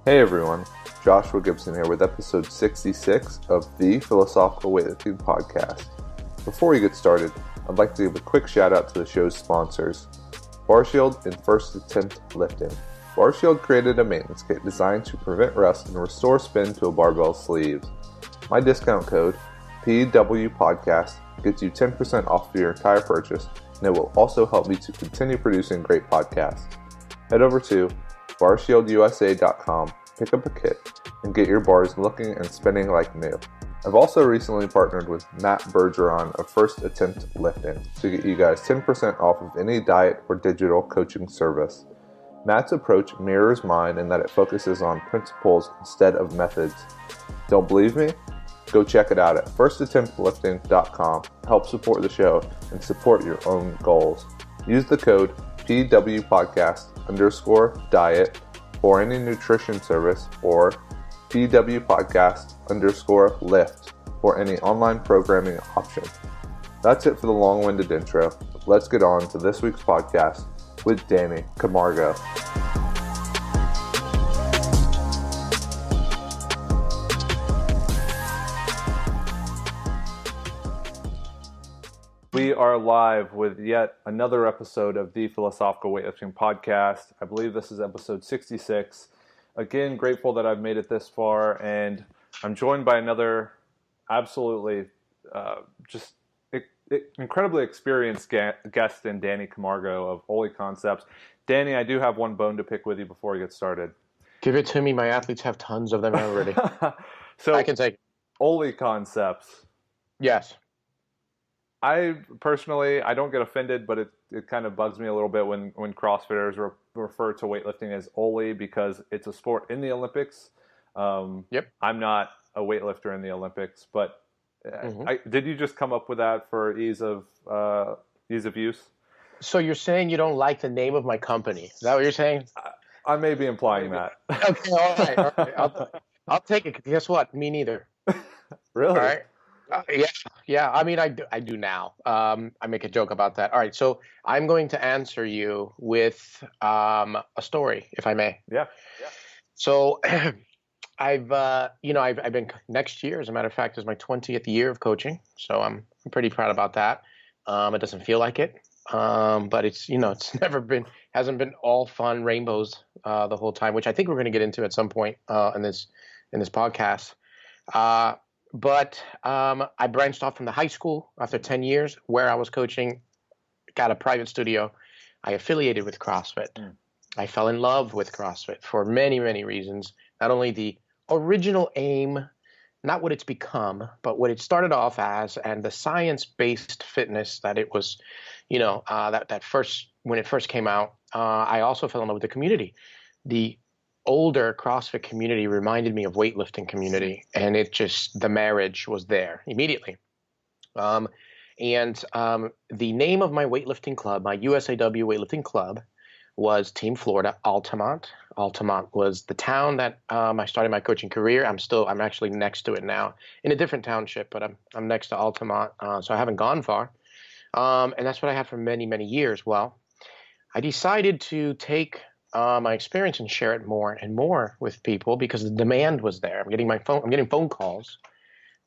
Hey everyone, Joshua Gibson here with episode 66 of the Philosophical Weightlifting Podcast. Before we get started, I'd like to give a quick shout out to the show's sponsors, BarShield and First Attempt Lifting. BarShield created a maintenance kit designed to prevent rust and restore spin to a barbell sleeves. My discount code, PWPodcast, gets you 10% off of your entire purchase, and it will also help me to continue producing great podcasts. Head over to BarShieldUSA.com, pick up a kit, and get your bars looking and spinning like new. I've also recently partnered with Matt Bergeron of First Attempt Lifting to get you guys 10% off of any diet or digital coaching service. Matt's approach mirrors mine in that it focuses on principles instead of methods. Don't believe me? Go check it out at firstattemptlifting.com. Help support the show and support your own goals. Use the code PWPodcast_diet for any nutrition service or PWPodcast_lift for any online programming option. That's it for the long-winded intro. Let's get on to this week's podcast with Danny Camargo. We are live with yet another episode of the Philosophical Weightlifting Podcast. I believe this is episode 66. Again, grateful that I've made it this far, and I'm joined by another absolutely incredibly experienced guest in Danny Camargo of Oli Concepts. Danny, I do have one bone to pick with you before we get started. Give it to me. My athletes have tons of them already. So I can take it. Oli Concepts. Yes. I personally, I don't get offended, but it kind of bugs me a little bit when CrossFitters refer to weightlifting as Oli because it's a sport in the Olympics. Yep. I'm not a weightlifter in the Olympics, but did you just come up with that for ease of use? So you're saying you don't like the name of my company? Is that what you're saying? I may be implying that. Okay, all right. I'll take it. Guess what? Me neither. Really? All right. Yeah. I mean, I do now. I make a joke about that. All right. So I'm going to answer you with a story, if I may. Yeah. So I've been next year, as a matter of fact, is my 20th year of coaching. So I'm pretty proud about that. It doesn't feel like it, but it's hasn't been all fun rainbows the whole time, which I think we're going to get into at some point in this podcast. But I branched off from the high school after 10 years where I was coaching, got a private studio. I affiliated with CrossFit. I fell in love with CrossFit for many, many reasons. Not only the original aim, not what it's become, but what it started off as and the science-based fitness that it was, when it first came out. I also fell in love with the community. The older CrossFit community reminded me of weightlifting community, and the marriage was there immediately. The name of my weightlifting club, my USAW weightlifting club, was Team Florida Altamont. Altamont was the town that I started my coaching career. I'm actually next to it now in a different township, but I'm next to Altamont, so I haven't gone far. And that's what I had for many, many years. Well, I decided to take my experience and share it more and more with people because the demand was there. I'm getting phone calls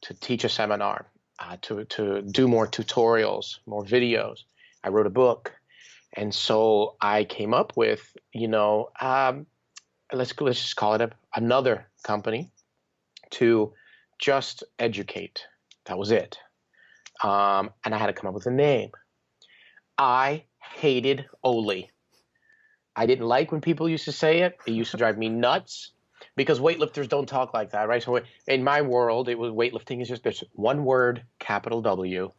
to teach a seminar, to do more tutorials, more videos. I wrote a book, and so I came up with let's just call it another company to just educate. That was it, and I had to come up with a name. I hated Oli. I didn't like when people used to say it. It used to drive me nuts because weightlifters don't talk like that, right? So in my world, weightlifting is just this one word, capital W,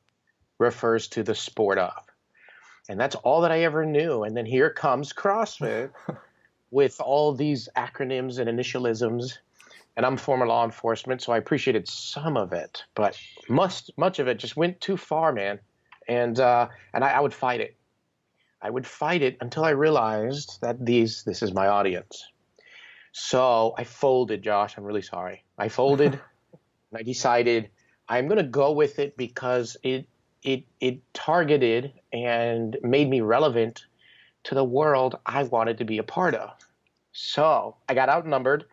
refers to the sport of. And that's all that I ever knew. And then here comes CrossFit with all these acronyms and initialisms. And I'm former law enforcement, so I appreciated some of it. But much of it just went too far, man. And I would fight it. I would fight it until I realized that this is my audience. So I folded, Josh. I'm really sorry. I folded, and I decided I'm going to go with it because it targeted and made me relevant to the world I wanted to be a part of. So I got outnumbered,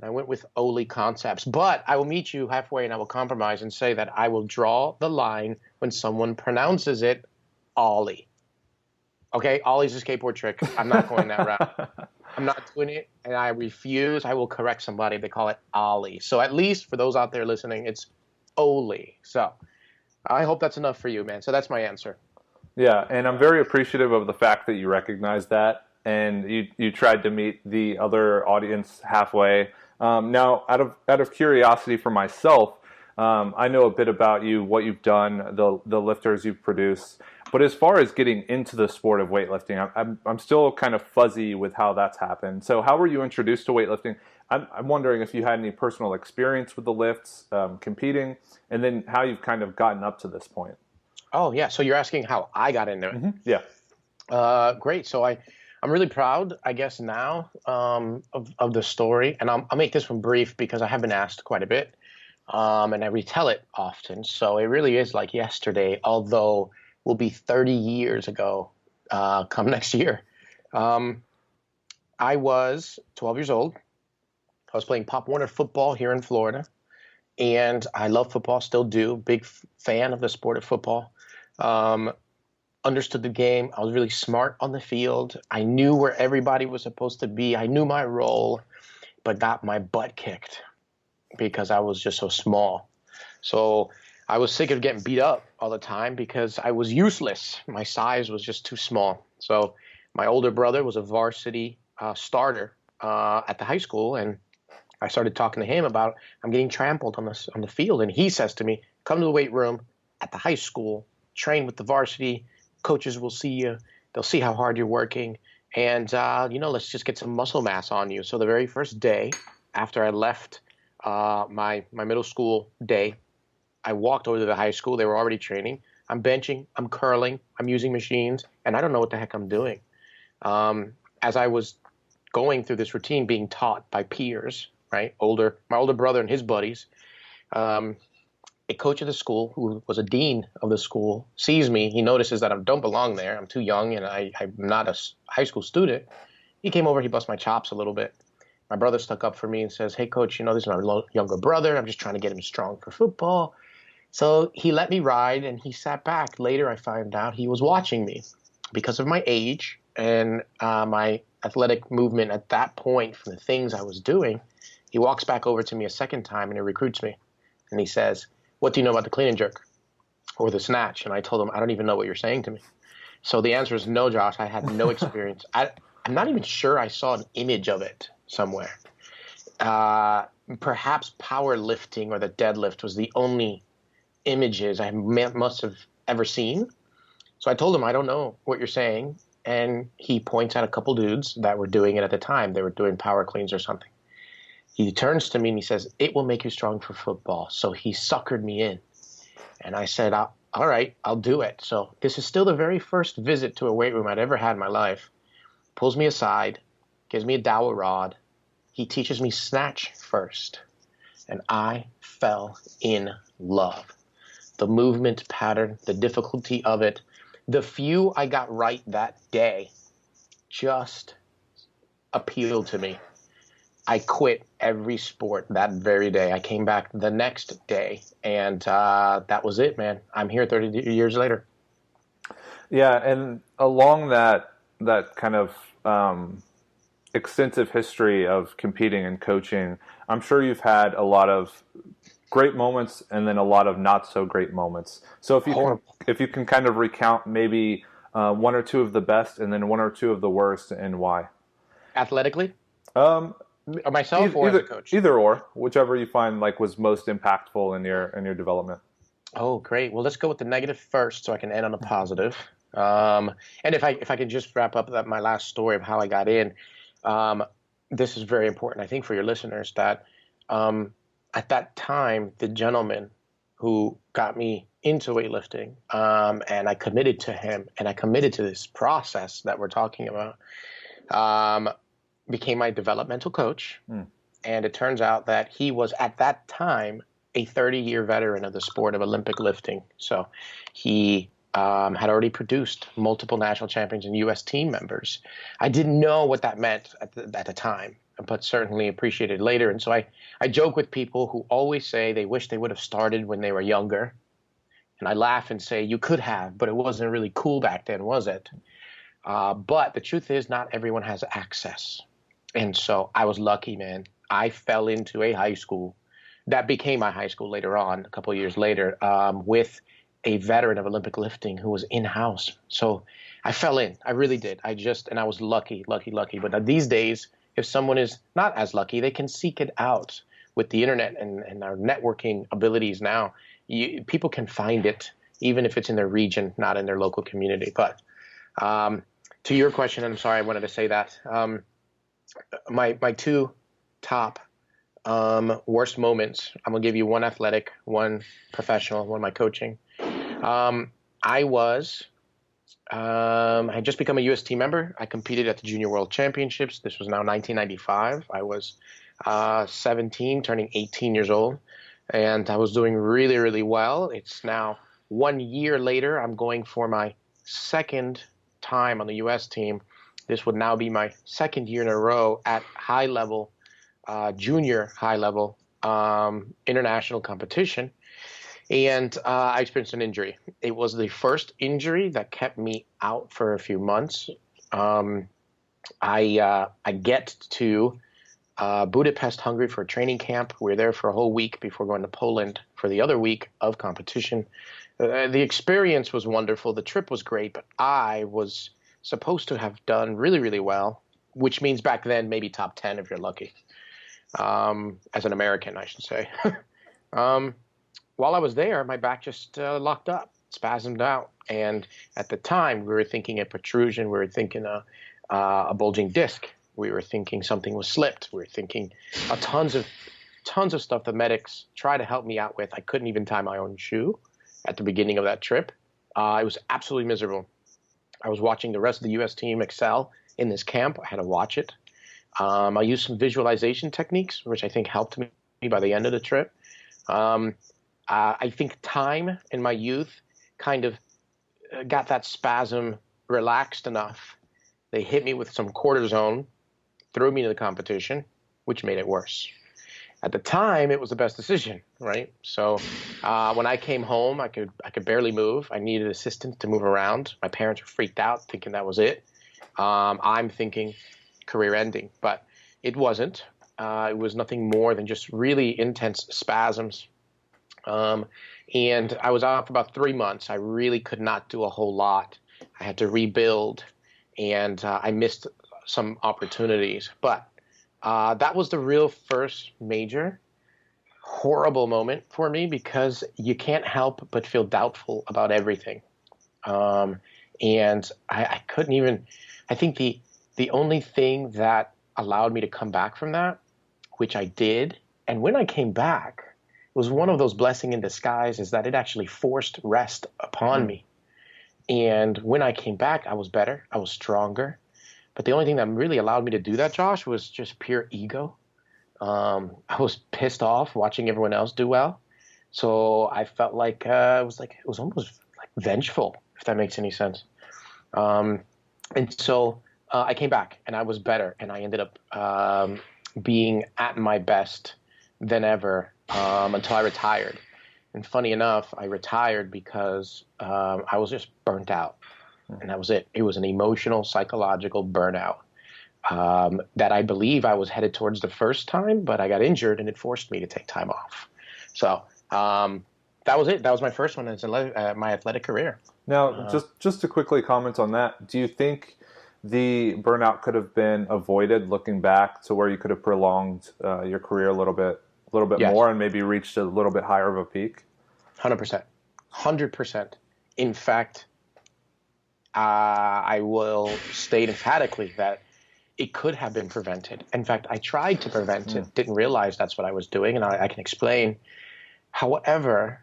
and I went with Oli Concepts. But I will meet you halfway, and I will compromise and say that I will draw the line when someone pronounces it Ollie. Okay, Ollie's a skateboard trick. I'm not going that route. I'm not doing it, and I refuse. I will correct somebody. They call it Ollie. So at least for those out there listening, it's Oli. So I hope that's enough for you, man. So that's my answer. Yeah, and I'm very appreciative of the fact that you recognize that, and you tried to meet the other audience halfway. Now, out of curiosity for myself, I know a bit about you, what you've done, the lifters you've produced. But as far as getting into the sport of weightlifting, I'm still kind of fuzzy with how that's happened. So how were you introduced to weightlifting? I'm wondering if you had any personal experience with the lifts, competing, and then how you've kind of gotten up to this point. Oh, yeah. So you're asking how I got into it. Mm-hmm. Yeah. Great. So I'm really proud, I guess, now of the story. And I'll make this one brief because I have been asked quite a bit, and I retell it often. So it really is like yesterday, although will be 30 years ago come next year. I was 12 years old. I was playing Pop Warner football here in Florida, and I love football, still do. Big fan of the sport of football. Understood the game. I was really smart on the field. I knew where everybody was supposed to be. I knew my role, but got my butt kicked because I was just so small. So I was sick of getting beat up all the time because I was useless. My size was just too small. So my older brother was a varsity starter at the high school, and I started talking to him about I'm getting trampled on the field, and he says to me, "Come to the weight room at the high school, train with the varsity. Coaches will see you. They'll see how hard you're working, and let's just get some muscle mass on you." So the very first day after I left my middle school day, I walked over to the high school. They were already training. I'm benching. I'm curling. I'm using machines, and I don't know what the heck I'm doing. As I was going through this routine, being taught by peers, right? My older brother and his buddies, a coach of the school who was a dean of the school sees me. He notices that I don't belong there. I'm too young, and I'm not a high school student. He came over. He bust my chops a little bit. My brother stuck up for me and says, "Hey, coach, this is my younger brother. I'm just trying to get him strong for football." So he let me ride, and he sat back. Later, I found out he was watching me because of my age and my athletic movement at that point from the things I was doing. He walks back over to me a second time, and he recruits me. And he says, "What do you know about the clean and jerk or the snatch?" And I told him, "I don't even know what you're saying to me." So the answer is no, Josh. I had no experience. I'm not even sure I saw an image of it somewhere. Perhaps powerlifting or the deadlift was the only images I must have ever seen. So I told him, "I don't know what you're saying." And he points at a couple dudes that were doing it at the time. They were doing power cleans or something. He turns to me and he says, "It will make you strong for football." So he suckered me in. And I said, "All right, I'll do it." So this is still the very first visit to a weight room I'd ever had in my life. Pulls me aside, gives me a dowel rod. He teaches me snatch first. And I fell in love. The movement pattern, the difficulty of it, the few I got right that day just appealed to me. I quit every sport that very day. I came back the next day, and that was it, man. I'm here 30 years later. Yeah, and along that kind of extensive history of competing and coaching, I'm sure you've had a lot of great moments and then a lot of not so great moments. So if you can kind of recount maybe one or two of the best and then one or two of the worst, and why. Athletically? Myself or as a coach? Either or, whichever you find like was most impactful in your development. Oh, great. Well, let's go with the negative first so I can end on a positive. And if I can just wrap up my last story of how I got in, this is very important, I think, for your listeners, that at that time, the gentleman who got me into weightlifting, and I committed to him, and I committed to this process that we're talking about, became my developmental coach. And it turns out that he was, at that time, a 30-year veteran of the sport of Olympic lifting. So he had already produced multiple national champions and U.S. team members. I didn't know what that meant at the time. but certainly appreciated later. And so I joke with people who always say they wish they would have started when they were younger. And I laugh and say, you could have, but it wasn't really cool back then, was it? But the truth is, not everyone has access. And so I was lucky, man. I fell into a high school that became my high school later on, a couple of years later, with a veteran of Olympic lifting who was in-house. So I fell in. I really did. And I was lucky. But these days, if someone is not as lucky, they can seek it out with the internet and our networking abilities now. People can find it, even if it's in their region, not in their local community. But to your question, and I'm sorry I wanted to say that, my two top worst moments, I'm going to give you one athletic, one professional, one my coaching. I had just become a U.S. team member. I competed at the Junior World Championships. This was now 1995. I was 17, turning 18 years old, and I was doing really, really well. It's now 1 year later. I'm going for my second time on the U.S. team. This would now be my second year in a row at high level, junior high level international competition. And I experienced an injury. It was the first injury that kept me out for a few months. I get to Budapest, Hungary for a training camp. We're there for a whole week before going to Poland for the other week of competition. The experience was wonderful. The trip was great, but I was supposed to have done really, really well, which means back then maybe top 10 if you're lucky, as an American, I should say. While I was there, my back just locked up, spasmed out. And at the time, we were thinking a protrusion. We were thinking a bulging disc. We were thinking something was slipped. We were thinking tons of stuff the medics tried to help me out with. I couldn't even tie my own shoe at the beginning of that trip. It was absolutely miserable. I was watching the rest of the U.S. team excel in this camp. I had to watch it. I used some visualization techniques, which I think helped me by the end of the trip. I think time in my youth kind of got that spasm relaxed enough. They hit me with some cortisone, threw me to the competition, which made it worse. At the time, it was the best decision, right? So when I came home, I could barely move. I needed assistance to move around. My parents were freaked out, thinking that was it. I'm thinking career ending, but it wasn't. It was nothing more than just really intense spasms. And I was out for about 3 months. I really could not do a whole lot. I had to rebuild, and I missed some opportunities. But that was the real first major horrible moment for me, because you can't help but feel doubtful about everything. And I couldn't even – I think the only thing that allowed me to come back from that, which I did, and when I came back – it was one of those blessing in disguise, is that it actually forced rest upon me. And when I came back, I was better. I was stronger. But the only thing that really allowed me to do that, Josh, was just pure ego. I was pissed off watching everyone else do well. So I felt like it was almost like vengeful, if that makes any sense. And so I came back and I was better, and I ended up being at my best than ever. Until I retired. And funny enough, I retired because I was just burnt out. And that was it. It was an emotional, psychological burnout that I believe I was headed towards the first time, but I got injured and it forced me to take time off. So that was it. That was my first one as my athletic career. Now, just to quickly comment on that, do you think the burnout could have been avoided looking back to where you could have prolonged your career a little bit yes. more and maybe reached a little bit higher of a peak? 100%. In fact, I will state emphatically that it could have been prevented. In fact, I tried to prevent it, didn't realize that's what I was doing, and I can explain. However,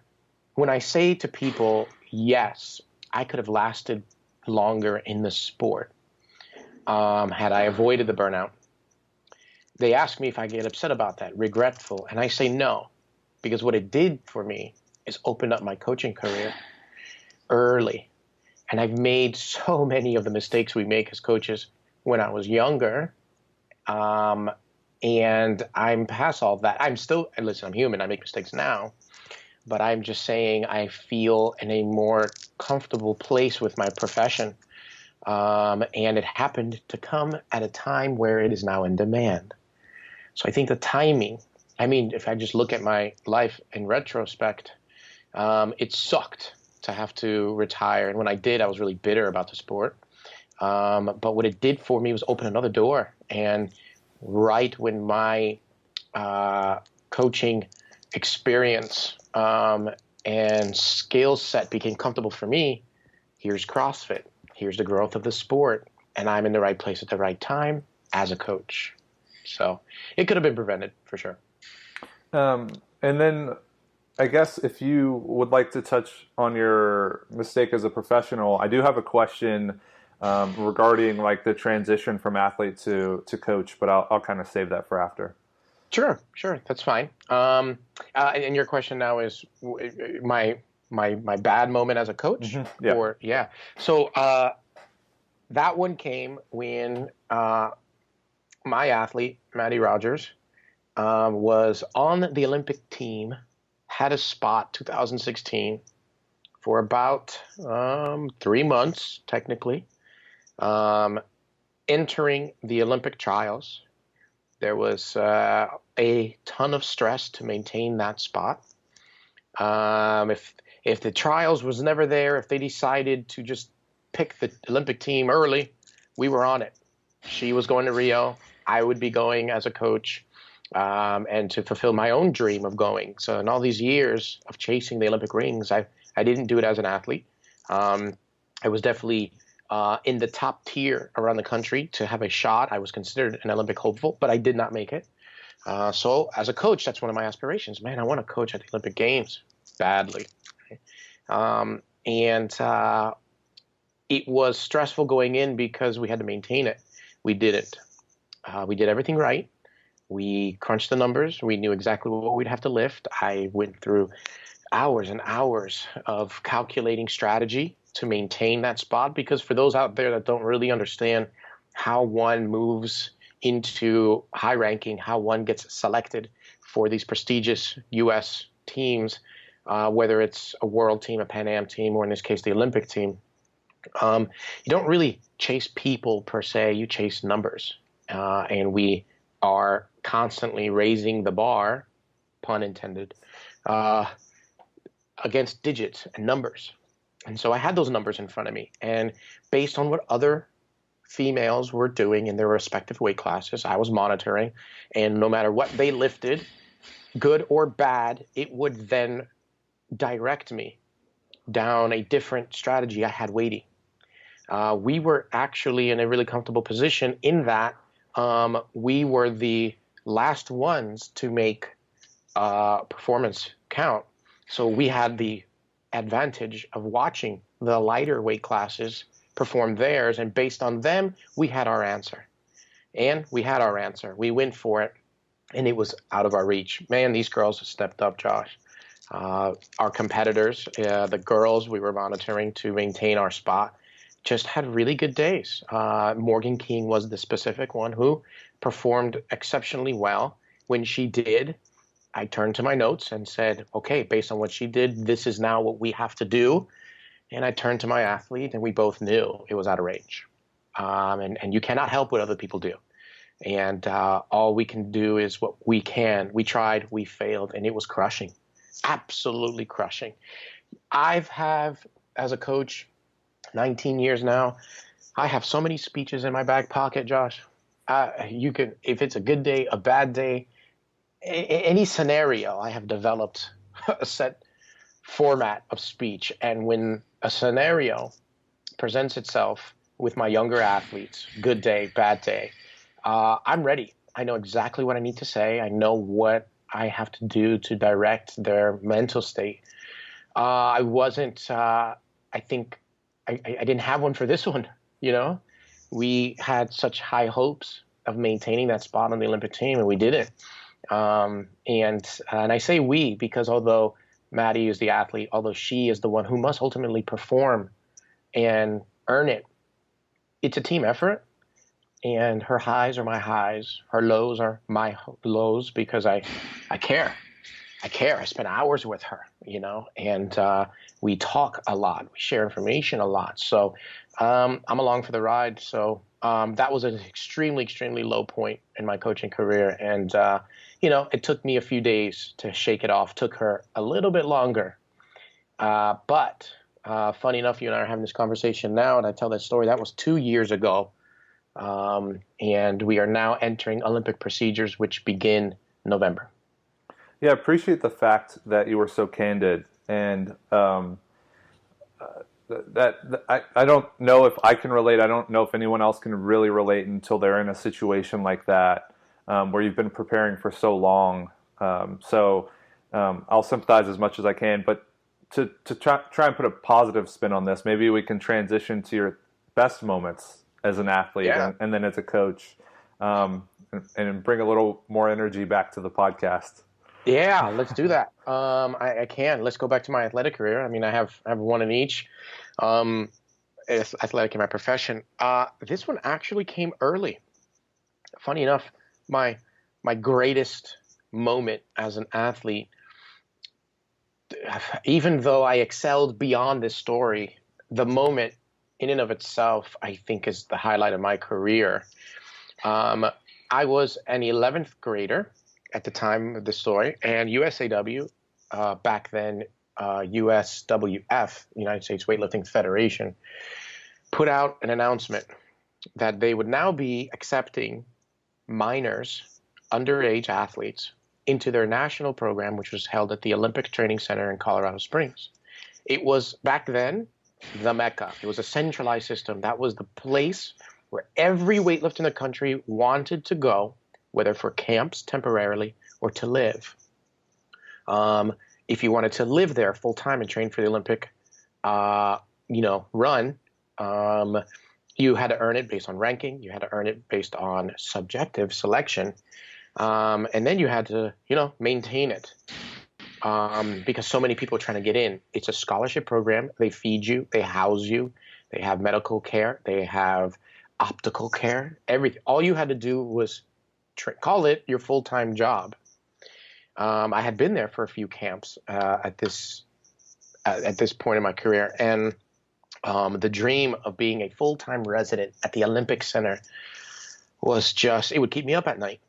when I say to people, yes, I could have lasted longer in the sport had I avoided the burnout. They ask me if I get upset about that, regretful, and I say no, because what it did for me is open up my coaching career early. And I've made so many of the mistakes we make as coaches when I was younger. And I'm past all of that. And listen, I'm human. I make mistakes now. But I'm just saying I feel in a more comfortable place with my profession. And it happened to come at a time where it is now in demand. So I think the timing, I mean, if I just look at my life in retrospect, it sucked to have to retire. And when I did, I was really bitter about the sport. But what it did for me was open another door. And right when my coaching experience and skill set became comfortable for me, here's CrossFit. Here's the growth of the sport. And I'm in the right place at the right time as a coach. So it could have been prevented for sure. And then I guess if you would like to touch on your mistake as a professional, I do have a question regarding like the transition from athlete to coach, but I'll kind of save that for after. Sure, that's fine. And your question now is my bad moment as a coach? Mm-hmm. Yeah. So that one came when my athlete, Maddie Rogers, was on the Olympic team, had a spot 2016 for about 3 months, technically, entering the Olympic trials. There was a ton of stress to maintain that spot. If the trials was never there, if they decided to just pick the Olympic team early, we were on it. She was going to Rio. I would be going as a coach and to fulfill my own dream of going. So in all these years of chasing the Olympic rings, I didn't do it as an athlete. I was definitely in the top tier around the country to have a shot. I was considered an Olympic hopeful, but I did not make it. So as a coach, that's one of my aspirations. Man, I want to coach at the Olympic Games badly. It was stressful going in because we had to maintain it. We didn't. We did everything right. We crunched the numbers. We knew exactly what we'd have to lift. I went through hours and hours of calculating strategy to maintain that spot, because for those out there that don't really understand how one moves into high ranking, how one gets selected for these prestigious U.S. teams, whether it's a world team, a Pan Am team, or in this case, the Olympic team, you don't really chase people per se, you chase numbers. And we are constantly raising the bar, pun intended, against digits and numbers. And so I had those numbers in front of me. And based on what other females were doing in their respective weight classes, I was monitoring. And no matter what they lifted, good or bad, it would then direct me down a different strategy I had waiting. We were actually in a really comfortable position in that we were the last ones to make performance count. So we had the advantage of watching the lighter weight classes perform theirs, and based on them, we had our answer. And we had our answer. We went for it, and it was out of our reach. Man, these girls have stepped up, Josh. Our competitors, the girls we were monitoring to maintain our spot, just had really good days. Morgan King was the specific one who performed exceptionally well. When she did, I turned to my notes and said, okay, based on what she did, this is now what we have to do. And I turned to my athlete, and we both knew it was out of range. And you cannot help what other people do. And all we can do is what we can. We tried, we failed, and it was crushing, absolutely crushing. I've have, as a coach, 19 years now, I have so many speeches in my back pocket, Josh. You can, if it's a good day, a bad day, any scenario, I have developed a set format of speech. And when a scenario presents itself with my younger athletes, good day, bad day, I'm ready. I know exactly what I need to say. I know what I have to do to direct their mental state. I wasn't, I think I didn't have one for this one, you know? We had such high hopes of maintaining that spot on the Olympic team, and we did it. And I say we because although Maddie is the athlete, although she is the one who must ultimately perform and earn it, it's a team effort. and her highs are my highs. Her lows are my lows because I care. I care. I spend hours with her, and we talk a lot. We share information a lot. So I'm along for the ride. So that was an extremely, extremely low point in my coaching career. And, it took me a few days to shake it off. Took her a little bit longer. But funny enough, you and I are having this conversation now, and I tell that story. That was 2 years ago. And we are now entering Olympic procedures, which begin November. Yeah, I appreciate the fact that you were so candid, and I don't know if I can relate. I don't know if anyone else can really relate until they're in a situation like that, where you've been preparing for so long. I'll sympathize as much as I can, but to try and put a positive spin on this, maybe we can transition to your best moments as an athlete and then as a coach, and bring a little more energy back to the podcast. Yeah, let's do that. I can. Let's go back to my athletic career. I mean, I have one in each. Athletic in my profession. This one actually came early. Funny enough, my greatest moment as an athlete, even though I excelled beyond this story, the moment in and of itself, I think, is the highlight of my career. I was an 11th grader at the time of the story, and USAW, back then USWF, United States Weightlifting Federation, put out an announcement that they would now be accepting minors, underage athletes, into their national program, which was held at the Olympic Training Center in Colorado Springs. It was, back then, the Mecca. It was a centralized system. That was the place where every weightlifter in the country wanted to go, whether for camps temporarily or to live. If you wanted to live there full time and train for the Olympic, run, you had to earn it based on ranking. You had to earn it based on subjective selection, and then you had to, maintain it, because so many people are trying to get in. It's a scholarship program. They feed you, they house you, they have medical care, they have optical care, everything. All you had to do was call it your full-time job. I had been there for a few camps at this point in my career, and the dream of being a full-time resident at the Olympic Center was just, it would keep me up at night.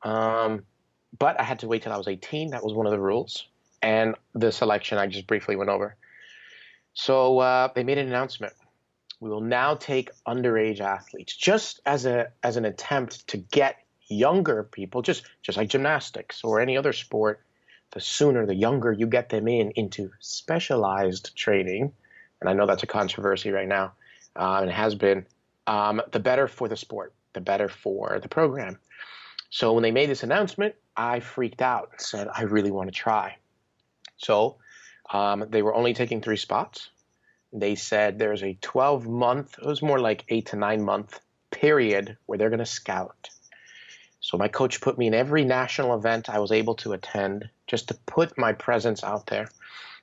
But I had to wait till I was 18. That was one of the rules. And the selection I just briefly went over. So they made an announcement. We will now take underage athletes, just as an attempt to get younger people, just like gymnastics or any other sport. The sooner, the younger you get them into specialized training, and I know that's a controversy right now, and it has been, the better for the sport, the better for the program. So when they made this announcement, I freaked out and said, I really want to try. So they were only taking 3 spots. They said there's a 12-month, it was more like 8 to 9 month period where they're going to scout. So my coach put me in every national event I was able to attend, just to put my presence out there.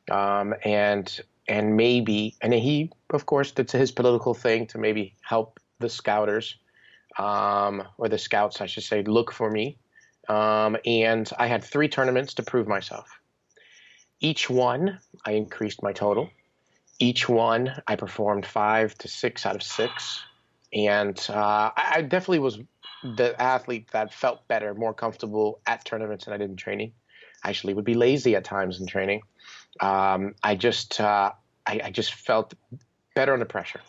And he, of course, did his political thing to maybe help the scouters, or the scouts, I should say, look for me. And I had 3 tournaments to prove myself. Each one, I increased my total. Each one, I performed 5 to 6 out of 6. And I definitely was the athlete that felt better, more comfortable at tournaments than I did in training. I actually would be lazy at times in training. I just felt better under pressure.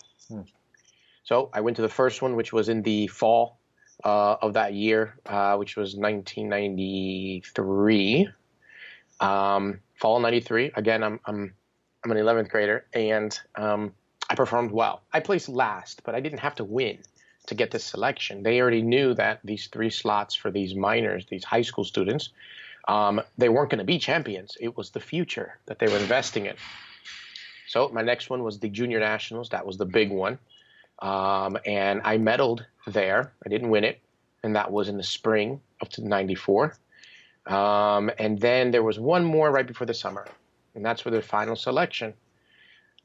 So I went to the first one, which was in the fall of that year, which was 1993. Fall 93. Again, I'm an 11th grader, and I performed well. I placed last, but I didn't have to win to get this selection. They already knew that these 3 slots for these minors, these high school students, they weren't going to be champions. It was the future that they were investing in. So my next one was the Junior Nationals. That was the big one. And I medaled there. I didn't win it. And that was in the spring of 94. And then there was one more right before the summer. And that's for the final selection.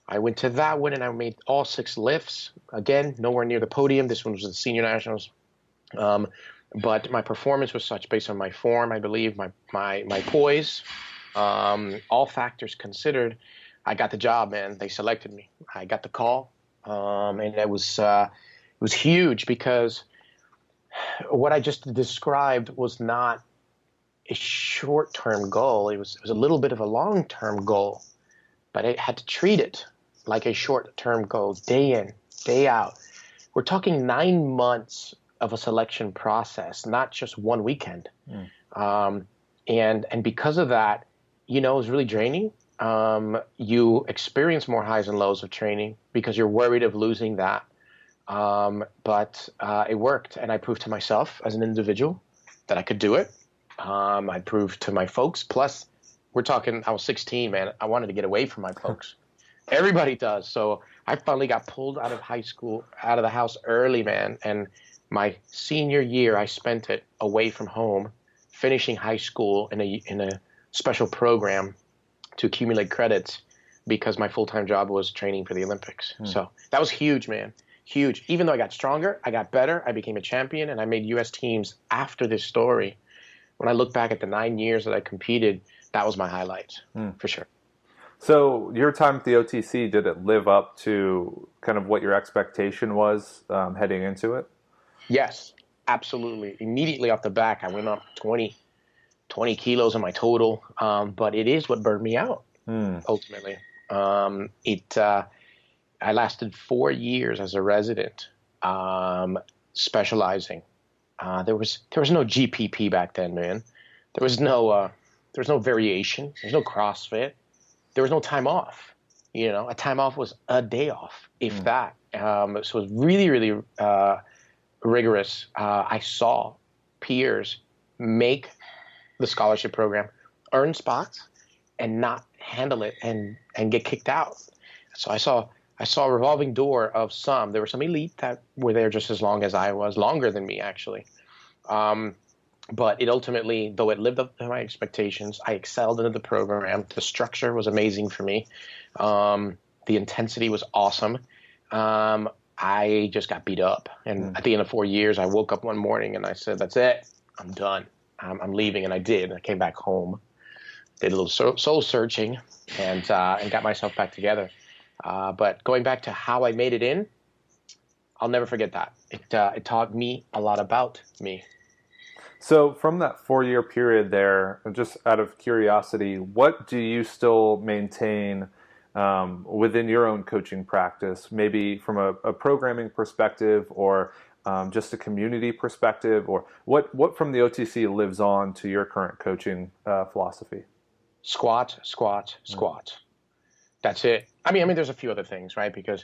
I went to that one and I made all 6 lifts. Again, nowhere near the podium. This one was the Senior Nationals. But my performance was such based on my form, I believe, my poise, all factors considered. I got the job, man. They selected me. I got the call, and it was huge because what I just described was not a short-term goal. It was a little bit of a long-term goal, but I had to treat it like a short-term goal, day in, day out. We're talking 9 months of a selection process, not just one weekend. And because of that, it was really draining. You experience more highs and lows of training because you're worried of losing that. But it worked, and I proved to myself as an individual that I could do it. I proved to my folks. Plus, I was 16, man. I wanted to get away from my folks. Everybody does. So I finally got pulled out of high school, out of the house early, man. And my senior year, I spent it away from home, finishing high school in a special program to accumulate credits because my full-time job was training for the Olympics. So that was huge, man. Huge. Even though I got stronger, I got better, I became a champion, and I made U.S. teams after this story. When I look back at the 9 years that I competed, that was my highlight, for sure. So your time at the OTC, did it live up to kind of what your expectation was heading into it? Yes, absolutely. Immediately off the back, I went up 20 kilos on my total, but it is what burned me out, ultimately. I lasted 4 years as a resident, specializing. There was no GPP back then, man. There was no variation. There was no CrossFit. There was no time off. A time off was a day off, if that. So it was really, really rigorous. I saw peers make the scholarship program, earn spots, and not handle it and get kicked out. So I saw a revolving door of some. There were some elite that were there just as long as I was, longer than me, actually. But it ultimately, though it lived up to my expectations, I excelled in the program. The structure was amazing for me. The intensity was awesome. I just got beat up. And at the end of 4 years, I woke up one morning and I said, that's it. I'm done. I'm leaving. And I did. I came back home, did a little soul searching, and got myself back together. But going back to how I made it in, I'll never forget that. It taught me a lot about me. So from that 4-year period there, just out of curiosity, what do you still maintain within your own coaching practice, maybe from a programming perspective or just a community perspective, or what from the OTC lives on to your current coaching philosophy? Squat, squat, squat. That's it. I mean, there's a few other things, right? Because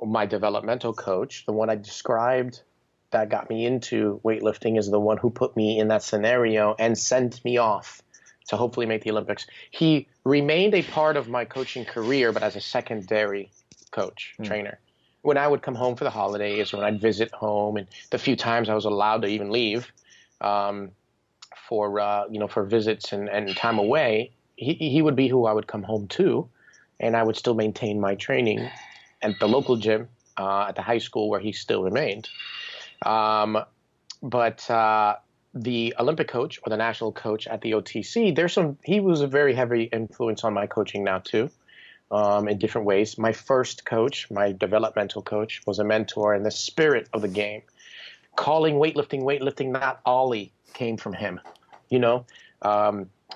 my developmental coach, the one I described that got me into weightlifting, is the one who put me in that scenario and sent me off to hopefully make the Olympics. He remained a part of my coaching career, but as a secondary coach, trainer. When I would come home for the holidays, or when I'd visit home, and the few times I was allowed to even leave for visits and time away, he would be who I would come home to, and I would still maintain my training at the local gym at the high school where he still remained. But the Olympic coach or the national coach at the OTC, he was a very heavy influence on my coaching now too, in different ways. My first coach, my developmental coach, was a mentor in the spirit of the game. Calling weightlifting, not Ollie, came from him,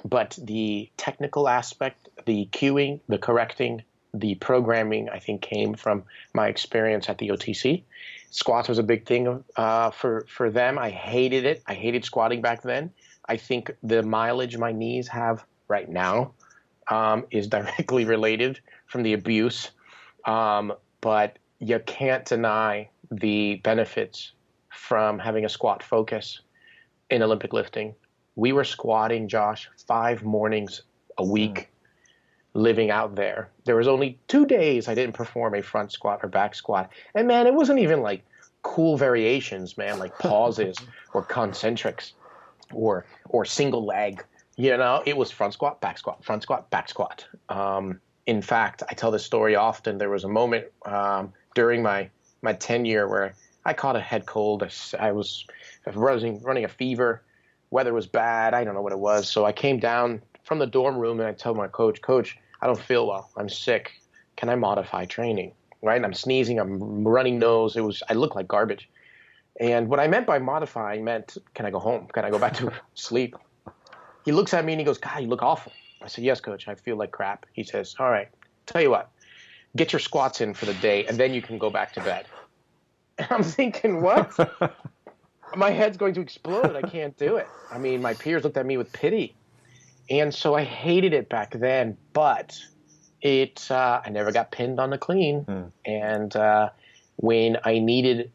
but the technical aspect, the cueing, the correcting, the programming, I think came from my experience at the OTC. Squats was a big thing for them. I hated it. I hated squatting back then. I think the mileage my knees have right now is directly related from the abuse. But you can't deny the benefits from having a squat focus in Olympic lifting. We were squatting, Josh, 5 mornings a week. Living out there. There was only 2 days I didn't perform a front squat or back squat. And man, it wasn't even like cool variations, man, like pauses or concentrics or single leg. It was front squat, back squat, front squat, back squat. In fact, I tell this story often. There was a moment during my tenure where I caught a head cold. I was running a fever. Weather was bad. I don't know what it was. So I came down from the dorm room and I told my coach, Coach, I don't feel well. I'm sick. Can I modify training? Right? And I'm sneezing. I'm running nose. I look like garbage. And what I meant by modifying meant, can I go home? Can I go back to sleep? He looks at me and he goes, God, you look awful. I said, yes, Coach. I feel like crap. He says, all right, tell you what, get your squats in for the day and then you can go back to bed. And I'm thinking, what? My head's going to explode. I can't do it. I mean, my peers looked at me with pity. And so I hated it back then, but I never got pinned on the clean. And when I needed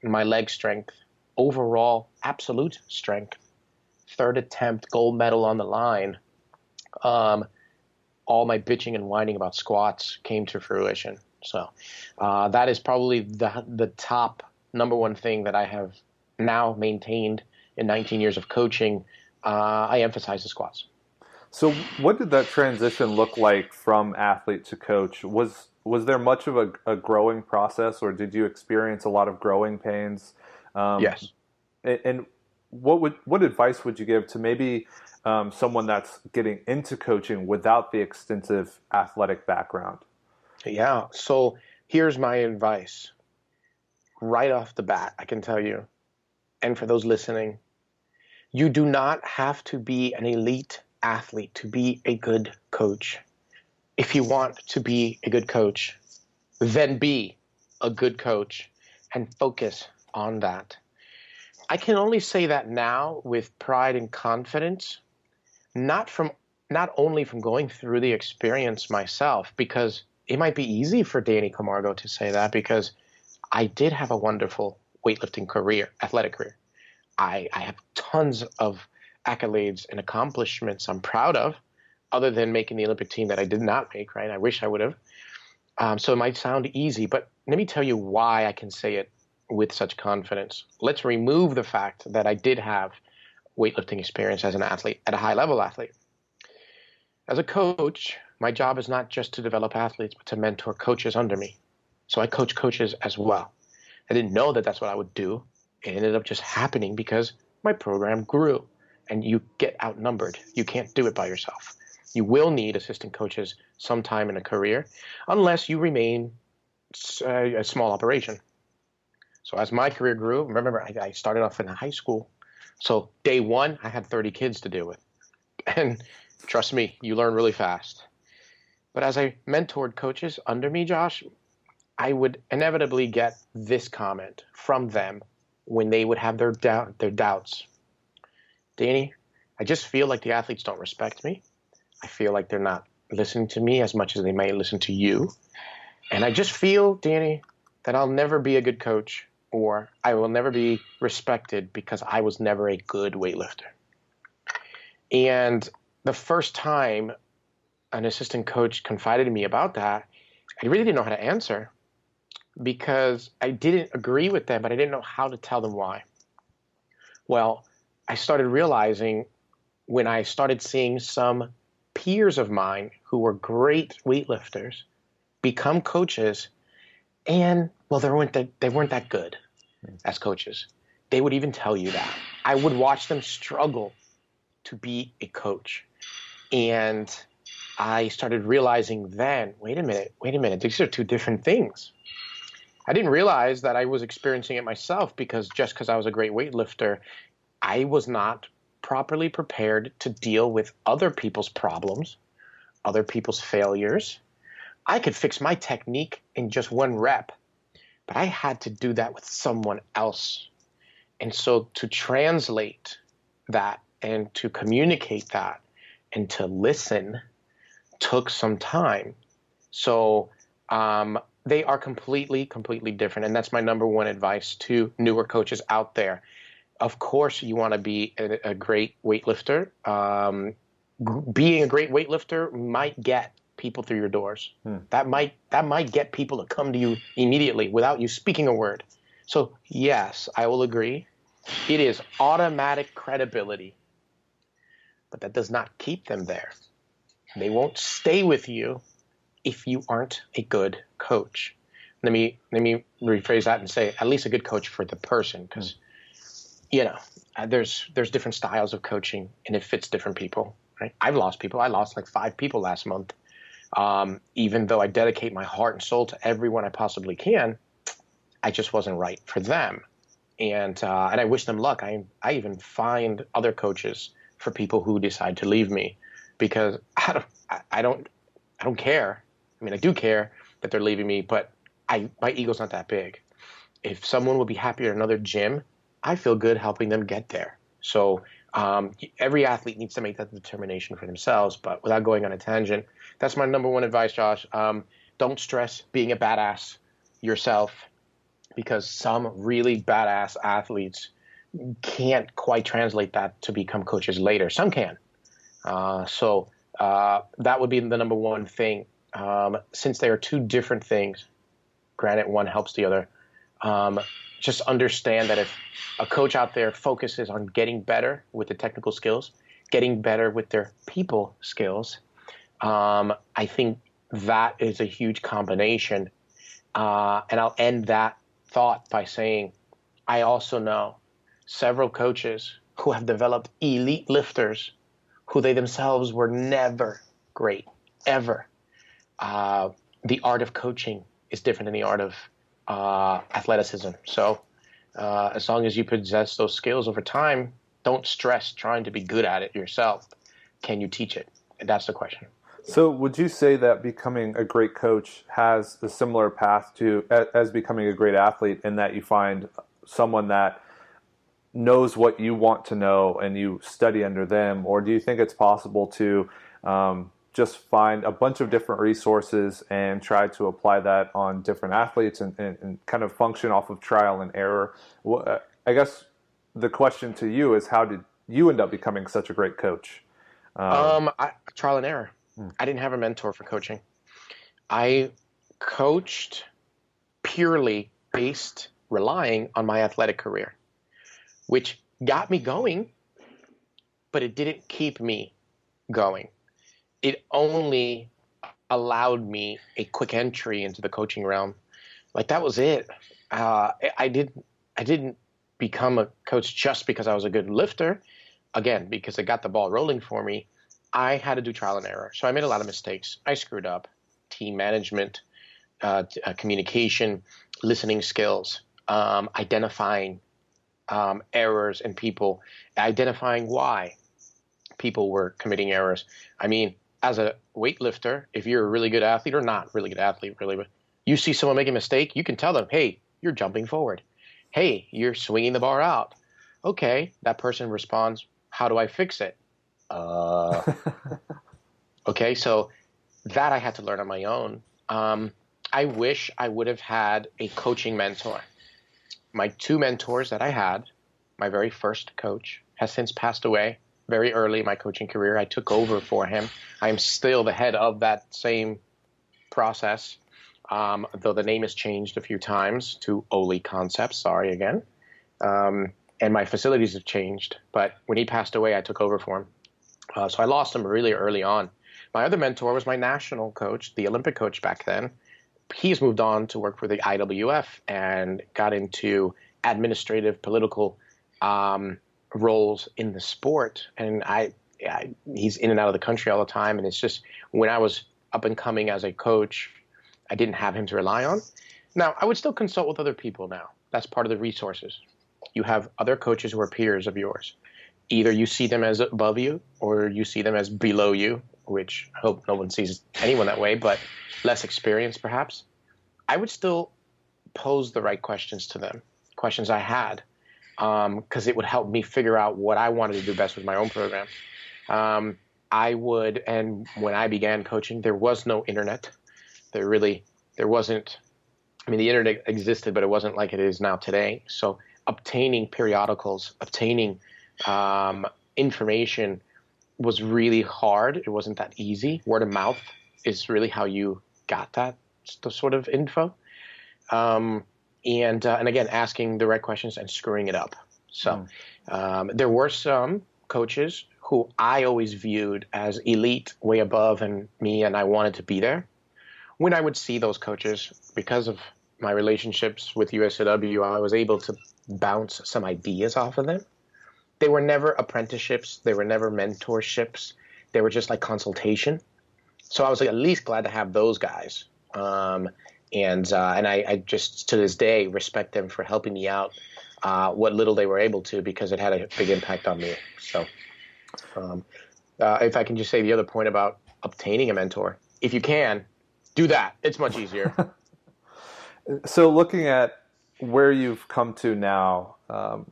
my leg strength, overall absolute strength, third attempt, gold medal on the line, all my bitching and whining about squats came to fruition. So that is probably the top number one thing that I have now maintained in 19 years of coaching. I emphasize the squats. So what did that transition look like from athlete to coach? Was there much of a growing process, or did you experience a lot of growing pains? Yes. And what advice would you give to maybe someone that's getting into coaching without the extensive athletic background? Yeah. So here's my advice. Right off the bat, I can tell you, and for those listening, you do not have to be an elite athlete to be a good coach. If you want to be a good coach, then be a good coach and focus on that. I can only say that now with pride and confidence, not only from going through the experience myself, because it might be easy for Danny Camargo to say that because I did have a wonderful weightlifting career, athletic career. I have tons of accolades and accomplishments I'm proud of, other than making the Olympic team that I did not make, right? I wish I would have. So it might sound easy, but let me tell you why I can say it with such confidence. Let's remove the fact that I did have weightlifting experience as an athlete, at a high-level athlete. As a coach, my job is not just to develop athletes, but to mentor coaches under me. So I coach coaches as well. I didn't know that that's what I would do. It ended up just happening because my program grew. And you get outnumbered. You can't do it by yourself. You will need assistant coaches sometime in a career, unless you remain a small operation. So as my career grew, remember, I started off in high school. So day one, I had 30 kids to deal with. And trust me, you learn really fast. But as I mentored coaches under me, Josh, I would inevitably get this comment from them when they would have their doubts. Danny, I just feel like the athletes don't respect me. I feel like they're not listening to me as much as they might listen to you. And I just feel, Danny, that I'll never be a good coach, or I will never be respected because I was never a good weightlifter. And the first time an assistant coach confided in me about that, I really didn't know how to answer because I didn't agree with them, but I didn't know how to tell them why. Well, I started realizing when I started seeing some peers of mine who were great weightlifters become coaches, and well, they weren't that good as coaches. They would even tell you that. I would watch them struggle to be a coach. And I started realizing then, wait a minute, these are two different things. I didn't realize that I was experiencing it myself because I was a great weightlifter, I was not properly prepared to deal with other people's problems, other people's failures. I could fix my technique in just one rep, but I had to do that with someone else. And so to translate that and to communicate that and to listen took some time. So they are completely different. And that's my number one advice to newer coaches out there. Of course, you want to be a great weightlifter. Being a great weightlifter might get people through your doors. That might get people to come to you immediately without you speaking a word. So yes, I will agree. It is automatic credibility, but that does not keep them there. They won't stay with you if you aren't a good coach. let me rephrase that and say at least a good coach for the person, because there's different styles of coaching and it fits different people, right? I've lost people. I lost like 5 people last month. Even though I dedicate my heart and soul to everyone I possibly can, I just wasn't right for them. And I wish them luck. I even find other coaches for people who decide to leave me, because I don't care. I mean, I do care that they're leaving me, but my ego's not that big. If someone would be happier at another gym, I feel good helping them get there. So every athlete needs to make that determination for themselves. But without going on a tangent, that's my number one advice, Josh. Don't stress being a badass yourself, because some really badass athletes can't quite translate that to become coaches later. Some can. So that would be the number one thing. Since they are 2 different things, granted one helps the other, just understand that if a coach out there focuses on getting better with the technical skills, getting better with their people skills, I think that is a huge combination. And I'll end that thought by saying I also know several coaches who have developed elite lifters who they themselves were never great, ever. The art of coaching is different than the art of athleticism. So as long as you possess those skills over time, don't stress trying to be good at it yourself. Can you teach it? And that's the question. So would you say that becoming a great coach has a similar path to as becoming a great athlete, in that you find someone that knows what you want to know and you study under them? Or do you think it's possible to just find a bunch of different resources and try to apply that on different athletes and kind of function off of trial and error? Well, I guess the question to you is, how did you end up becoming such a great coach? Trial and error. I didn't have a mentor for coaching. I coached purely relying on my athletic career, which got me going, but it didn't keep me going. It only allowed me a quick entry into the coaching realm. Like, that was it. I didn't become a coach just because I was a good lifter. Again, because it got the ball rolling for me. I had to do trial and error. So I made a lot of mistakes. I screwed up. Team management, communication, listening skills, identifying errors in people, identifying why people were committing errors. I mean, as a weightlifter, if you're a really good athlete, or not really good athlete, really, but you see someone make a mistake, you can tell them, hey, you're jumping forward. Hey, you're swinging the bar out. Okay, that person responds, how do I fix it? Okay, so that I had to learn on my own. I wish I would have had a coaching mentor. My 2 mentors that I had, my very first coach has since passed away very early in my coaching career. I took over for him. I am still the head of that same process, though the name has changed a few times to Oli Concepts. Sorry again. And my facilities have changed. But when he passed away, I took over for him. So I lost him really early on. My other mentor was my national coach, the Olympic coach back then. He's moved on to work for the IWF and got into administrative, political roles in the sport. And he's in and out of the country all the time. And it's just, when I was up and coming as a coach, I didn't have him to rely on. Now, I would still consult with other people now. That's part of the resources. You have other coaches who are peers of yours. Either you see them as above you or you see them as below you, which I hope no one sees anyone that way, but less experienced perhaps. I would still pose the right questions to them, questions I had, because it would help me figure out what I wanted to do best with my own program. I would, and when I began coaching, there was no internet. There wasn't, I mean, the internet existed, but it wasn't like it is now today. So obtaining periodicals, obtaining information was really hard. It wasn't that easy. Word of mouth is really how you got that sort of info. And again, asking the right questions and screwing it up. So there were some coaches who I always viewed as elite, way above and me, and I wanted to be there. When I would see those coaches, because of my relationships with USAW, I was able to bounce some ideas off of them. They were never apprenticeships. They were never mentorships. They were just like consultation. So I was like, at least glad to have those guys. And I just to this day respect them for helping me out what little they were able to, because it had a big impact on me. So if I can just say the other point about obtaining a mentor, if you can, do that. It's much easier. So looking at where you've come to now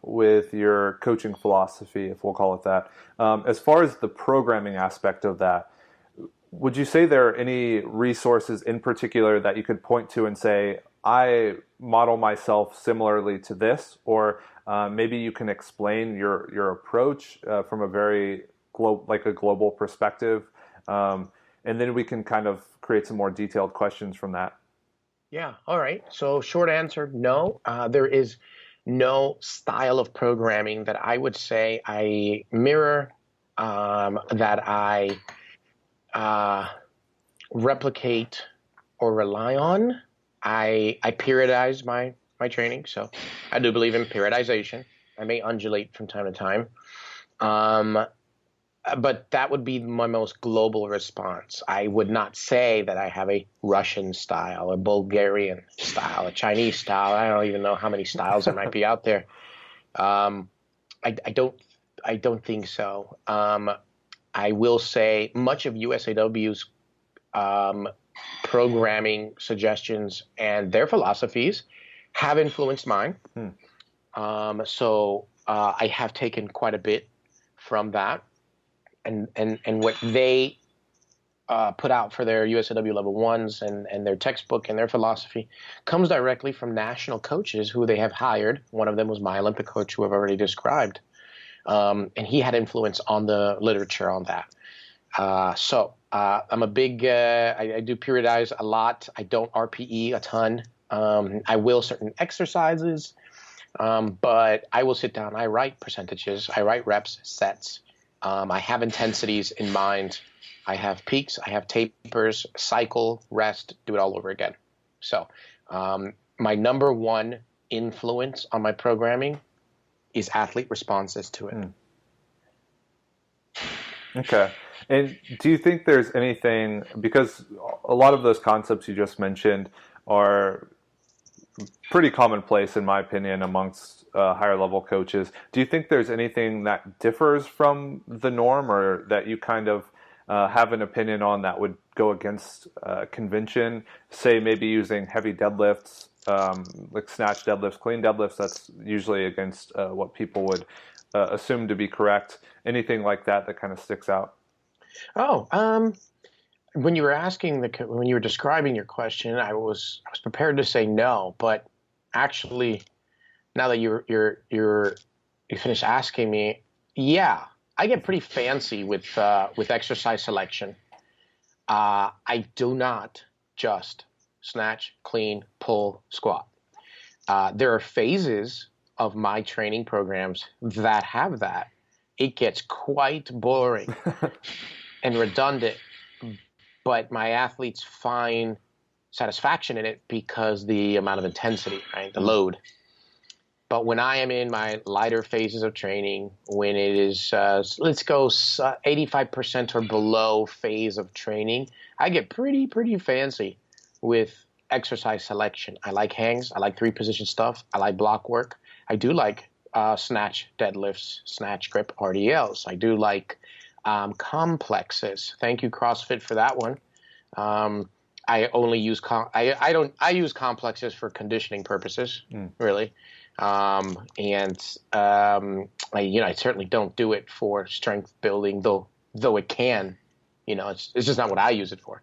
with your coaching philosophy, if we'll call it that, as far as the programming aspect of that, would you say there are any resources in particular that you could point to and say, I model myself similarly to this, or maybe you can explain your approach from a very global perspective, and then we can kind of create some more detailed questions from that. Yeah. All right. So short answer, no. There is no style of programming that I would say I mirror, that I replicate or rely on. I periodize my training, so I do believe in periodization. I may undulate from time to time, but that would be my most global response. I would not say that I have a Russian style, a Bulgarian style, a Chinese style. I don't even know how many styles there might be out there. I don't think so. I will say much of USAW's programming suggestions and their philosophies have influenced mine. So I have taken quite a bit from that, and what they put out for their USAW level ones and their textbook and their philosophy comes directly from national coaches who they have hired. One of them was my Olympic coach, who I've already described. And he had influence on the literature on that. So I'm a big, I do periodize a lot. I don't RPE a ton. I will certain exercises, but I will sit down. I write percentages. I write reps, sets. I have intensities in mind. I have peaks. I have tapers, cycle, rest, do it all over again. So my number one influence on my programming is athlete responses to it. Okay. And do you think there's anything, because a lot of those concepts you just mentioned are pretty commonplace, in my opinion, amongst higher level coaches. Do you think there's anything that differs from the norm, or that you kind of have an opinion on that would go against convention? Say maybe using heavy deadlifts, like snatch deadlifts, clean deadlifts, that's usually against what people would assume to be correct. Anything like that that kind of sticks out? When you were when you were describing your question, I was prepared to say no, but actually, now that you finished asking me, yeah, I get pretty fancy with exercise selection. I do not just snatch, clean, pull, squat. There are phases of my training programs that have that. It gets quite boring and redundant, but my athletes find satisfaction in it because the amount of intensity, right, the load. But when I am in my lighter phases of training, when it is, let's go 85% or below phase of training, I get pretty fancy with exercise selection. I like hangs. I like three position stuff. I like block work. I do like snatch deadlifts, snatch grip RDLs. I do like complexes. Thank you, CrossFit, for that one. I only use I use complexes for conditioning purposes, really. I certainly don't do it for strength building, though it can. It's just not what I use it for.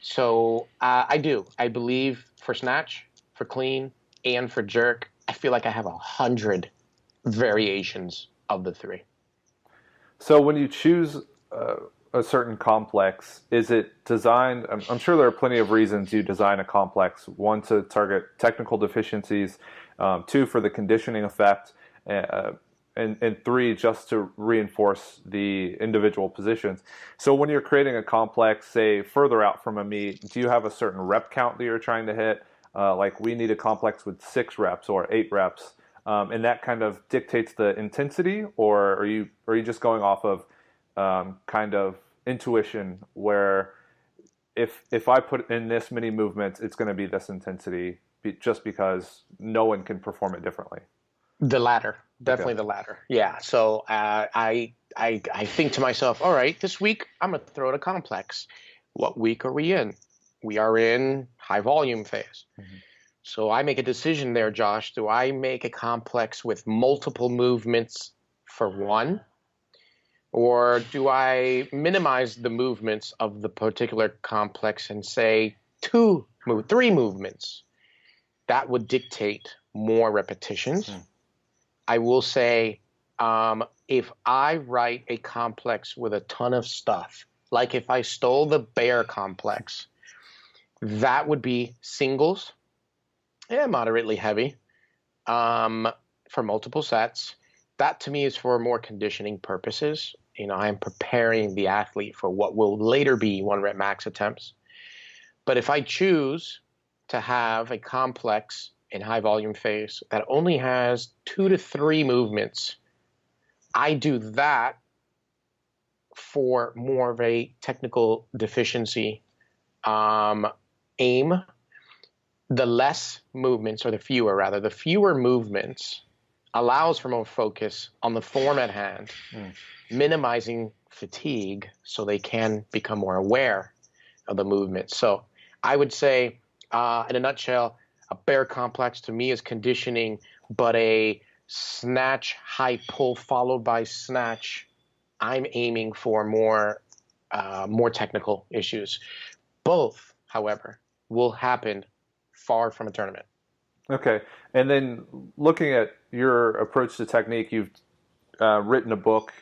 So I do. I believe for snatch, for clean, and for jerk, I feel like I have 100 variations of the three. So when you choose a certain complex, is it designed, I'm sure there are plenty of reasons you design a complex. One, to target technical deficiencies. Two, for the conditioning effect. and 3 just to reinforce the individual positions. So when you're creating a complex, say further out from a meet, do you have a certain rep count that you're trying to hit? Like we need a complex with 6 reps or 8 reps, and that kind of dictates the intensity, or are you just going off of kind of intuition where if I put in this many movements, it's going to be this intensity just because no one can perform it differently? The latter, definitely Okay. the latter. Yeah. So I think to myself, all right, this week I'm gonna throw it a complex. What week are we in? We are in high volume phase. Mhm. So I make a decision there, Josh. Do I make a complex with multiple movements for one, or do I minimize the movements of the particular complex and say 3 movements? That would dictate more repetitions. I will say, if I write a complex with a ton of stuff, like if I stole the bear complex, that would be singles, moderately heavy, for multiple sets. That to me is for more conditioning purposes. I am preparing the athlete for what will later be 1 rep max attempts. But if I choose to have a complex in high volume phase that only has 2 to 3 movements, I do that for more of a technical deficiency aim. The less movements, or the fewer movements allows for more focus on the form at hand, minimizing fatigue so they can become more aware of the movement. So I would say, in a nutshell, a bear complex to me is conditioning, but a snatch, high pull followed by snatch, I'm aiming for more technical issues. Both, however, will happen far from a tournament. Okay. And then looking at your approach to technique, you've written a book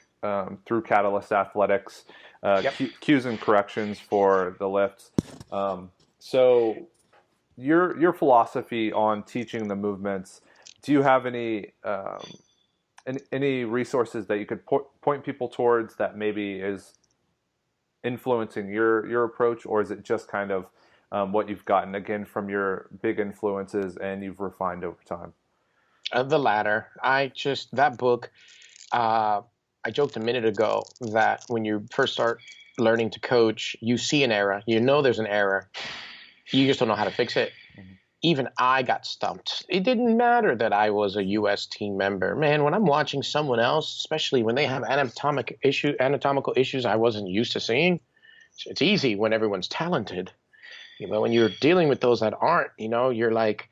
through Catalyst Athletics, Yep. cues and corrections for the lifts. So your philosophy on teaching the movements, do you have any resources that you could point people towards that maybe is influencing your approach, or is it just kind of what you've gotten again from your big influences and you've refined over time? The latter. That book, I joked a minute ago that when you first start learning to coach, you see an error, there's an error, you just don't know how to fix it. Mm-hmm. Even I got stumped. It didn't matter that I was a U.S. team member. Man, when I'm watching someone else, especially when they have anatomical issues I wasn't used to seeing, it's easy when everyone's talented. When you're dealing with those that aren't, you're like,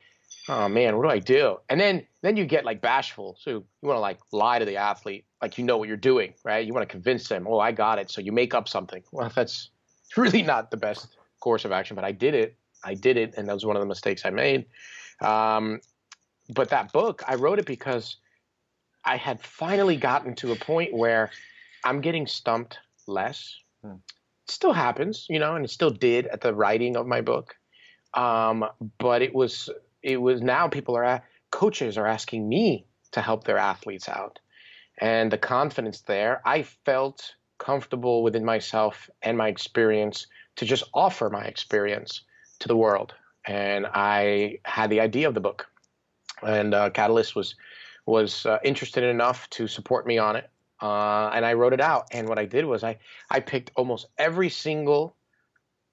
oh man, what do I do? And then you get like bashful. So you want to like lie to the athlete, like you know what you're doing, right? You want to convince them, oh, I got it. So you make up something. Well, that's really not the best course of action, but I did it, and that was one of the mistakes I made. But that book, I wrote it because I had finally gotten to a point where I'm getting stumped less. It still happens, and it still did at the writing of my book. But it was now coaches are asking me to help their athletes out. And the confidence there, I felt comfortable within myself and my experience to just offer my experience to the world. And I had the idea of the book, and Catalyst was interested enough to support me on it. And I wrote it out. And what I did was I picked almost every single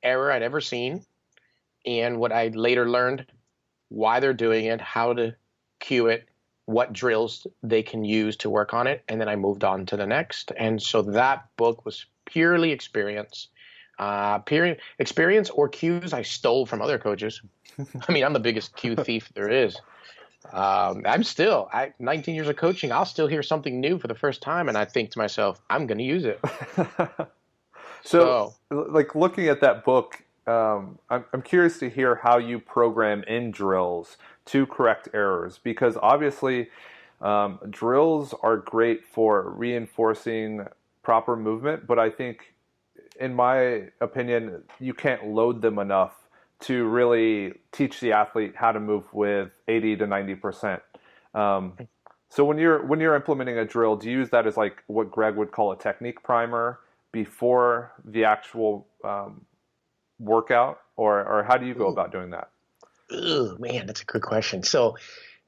error I'd ever seen, and what I later learned, why they're doing it, how to cue it, what drills they can use to work on it, and then I moved on to the next. And so that book was purely experience. Experience or cues I stole from other coaches. I mean, I'm the biggest cue thief there is. 19 years of coaching, I'll still hear something new for the first time, and I think to myself, I'm going to use it. So, like looking at that book, I'm curious to hear how you program in drills to correct errors, because obviously drills are great for reinforcing proper movement, but I think, in my opinion, you can't load them enough to really teach the athlete how to move with 80 to 90%. So when you're implementing a drill, do you use that as like what Greg would call a technique primer before the actual workout, or how do you go about doing that? Ooh, man, that's a good question. So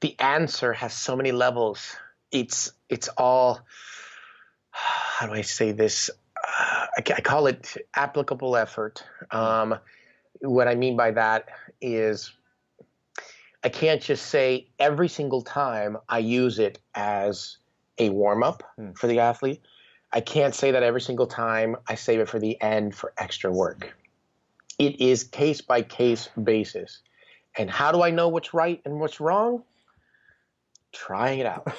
the answer has so many levels. It's all, how do I say this? I call it applicable effort. What I mean by that is I can't just say every single time I use it as a warm-up for the athlete. I can't say that every single time I save it for the end for extra work. It is case-by-case basis. And how do I know what's right and what's wrong? Trying it out.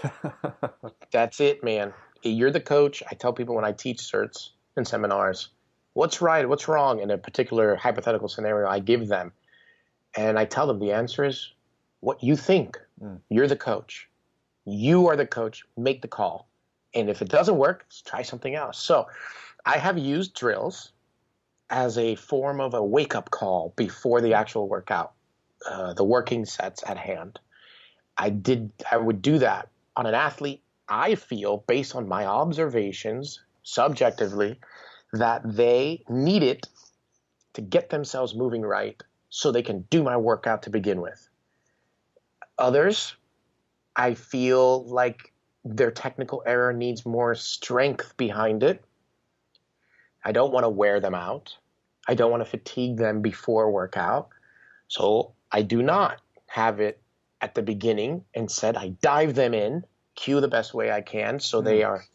That's it, man. You're the coach. I tell people when I teach certs and seminars, what's right, what's wrong in a particular hypothetical scenario I give them. And I tell them the answer is what you think. You're the coach. You are the coach. Make the call. And if it doesn't work, let's try something else. So I have used drills as a form of a wake-up call before the actual workout, the working sets at hand. I would do that on an athlete. I feel, based on my observations, subjectively, that they need it to get themselves moving right so they can do my workout to begin with. Others, I feel like their technical error needs more strength behind it. I don't want to wear them out. I don't want to fatigue them before workout. So I do not have it at the beginning. Instead, I dive them in, cue the best way I can so their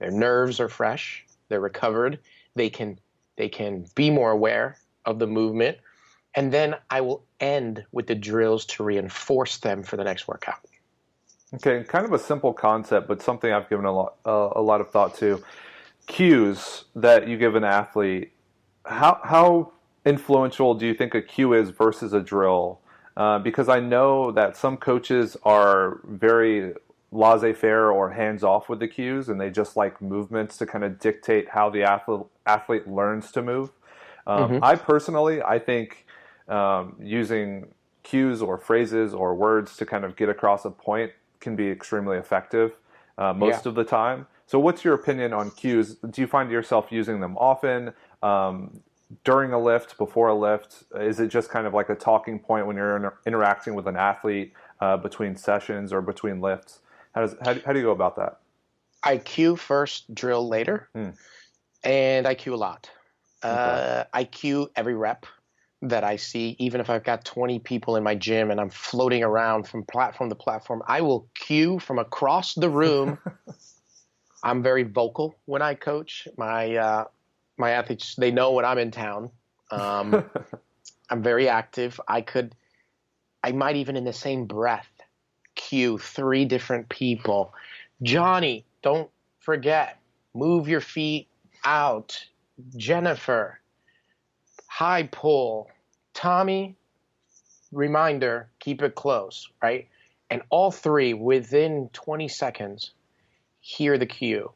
nerves are fresh, they're recovered, they can be more aware of the movement, and then I will end with the drills to reinforce them for the next workout. Okay, kind of a simple concept, but something I've given a lot of thought to. Cues that you give an athlete, how influential do you think a cue is versus a drill? Because I know that some coaches are very laissez-faire or hands-off with the cues, and they just like movements to kind of dictate how the athlete learns to move. I think using cues or phrases or words to kind of get across a point can be extremely effective most of the time. So what's your opinion on cues? Do you find yourself using them often? During a lift, before a lift? Is it just kind of like a talking point when you're interacting with an athlete between sessions or between lifts? How do you go about that? I cue first, drill later, and I cue a lot. I cue every rep that I see, even if I've got 20 people in my gym and I'm floating around from platform to platform. I will cue from across the room. I'm very vocal when I coach. My athletes, they know when I'm in town. I'm very active. I might even in the same breath cue 3 different people. Johnny, don't forget, move your feet out. Jennifer, high pull. Tommy, reminder, keep it close, right? And all 3 within 20 seconds hear the cue.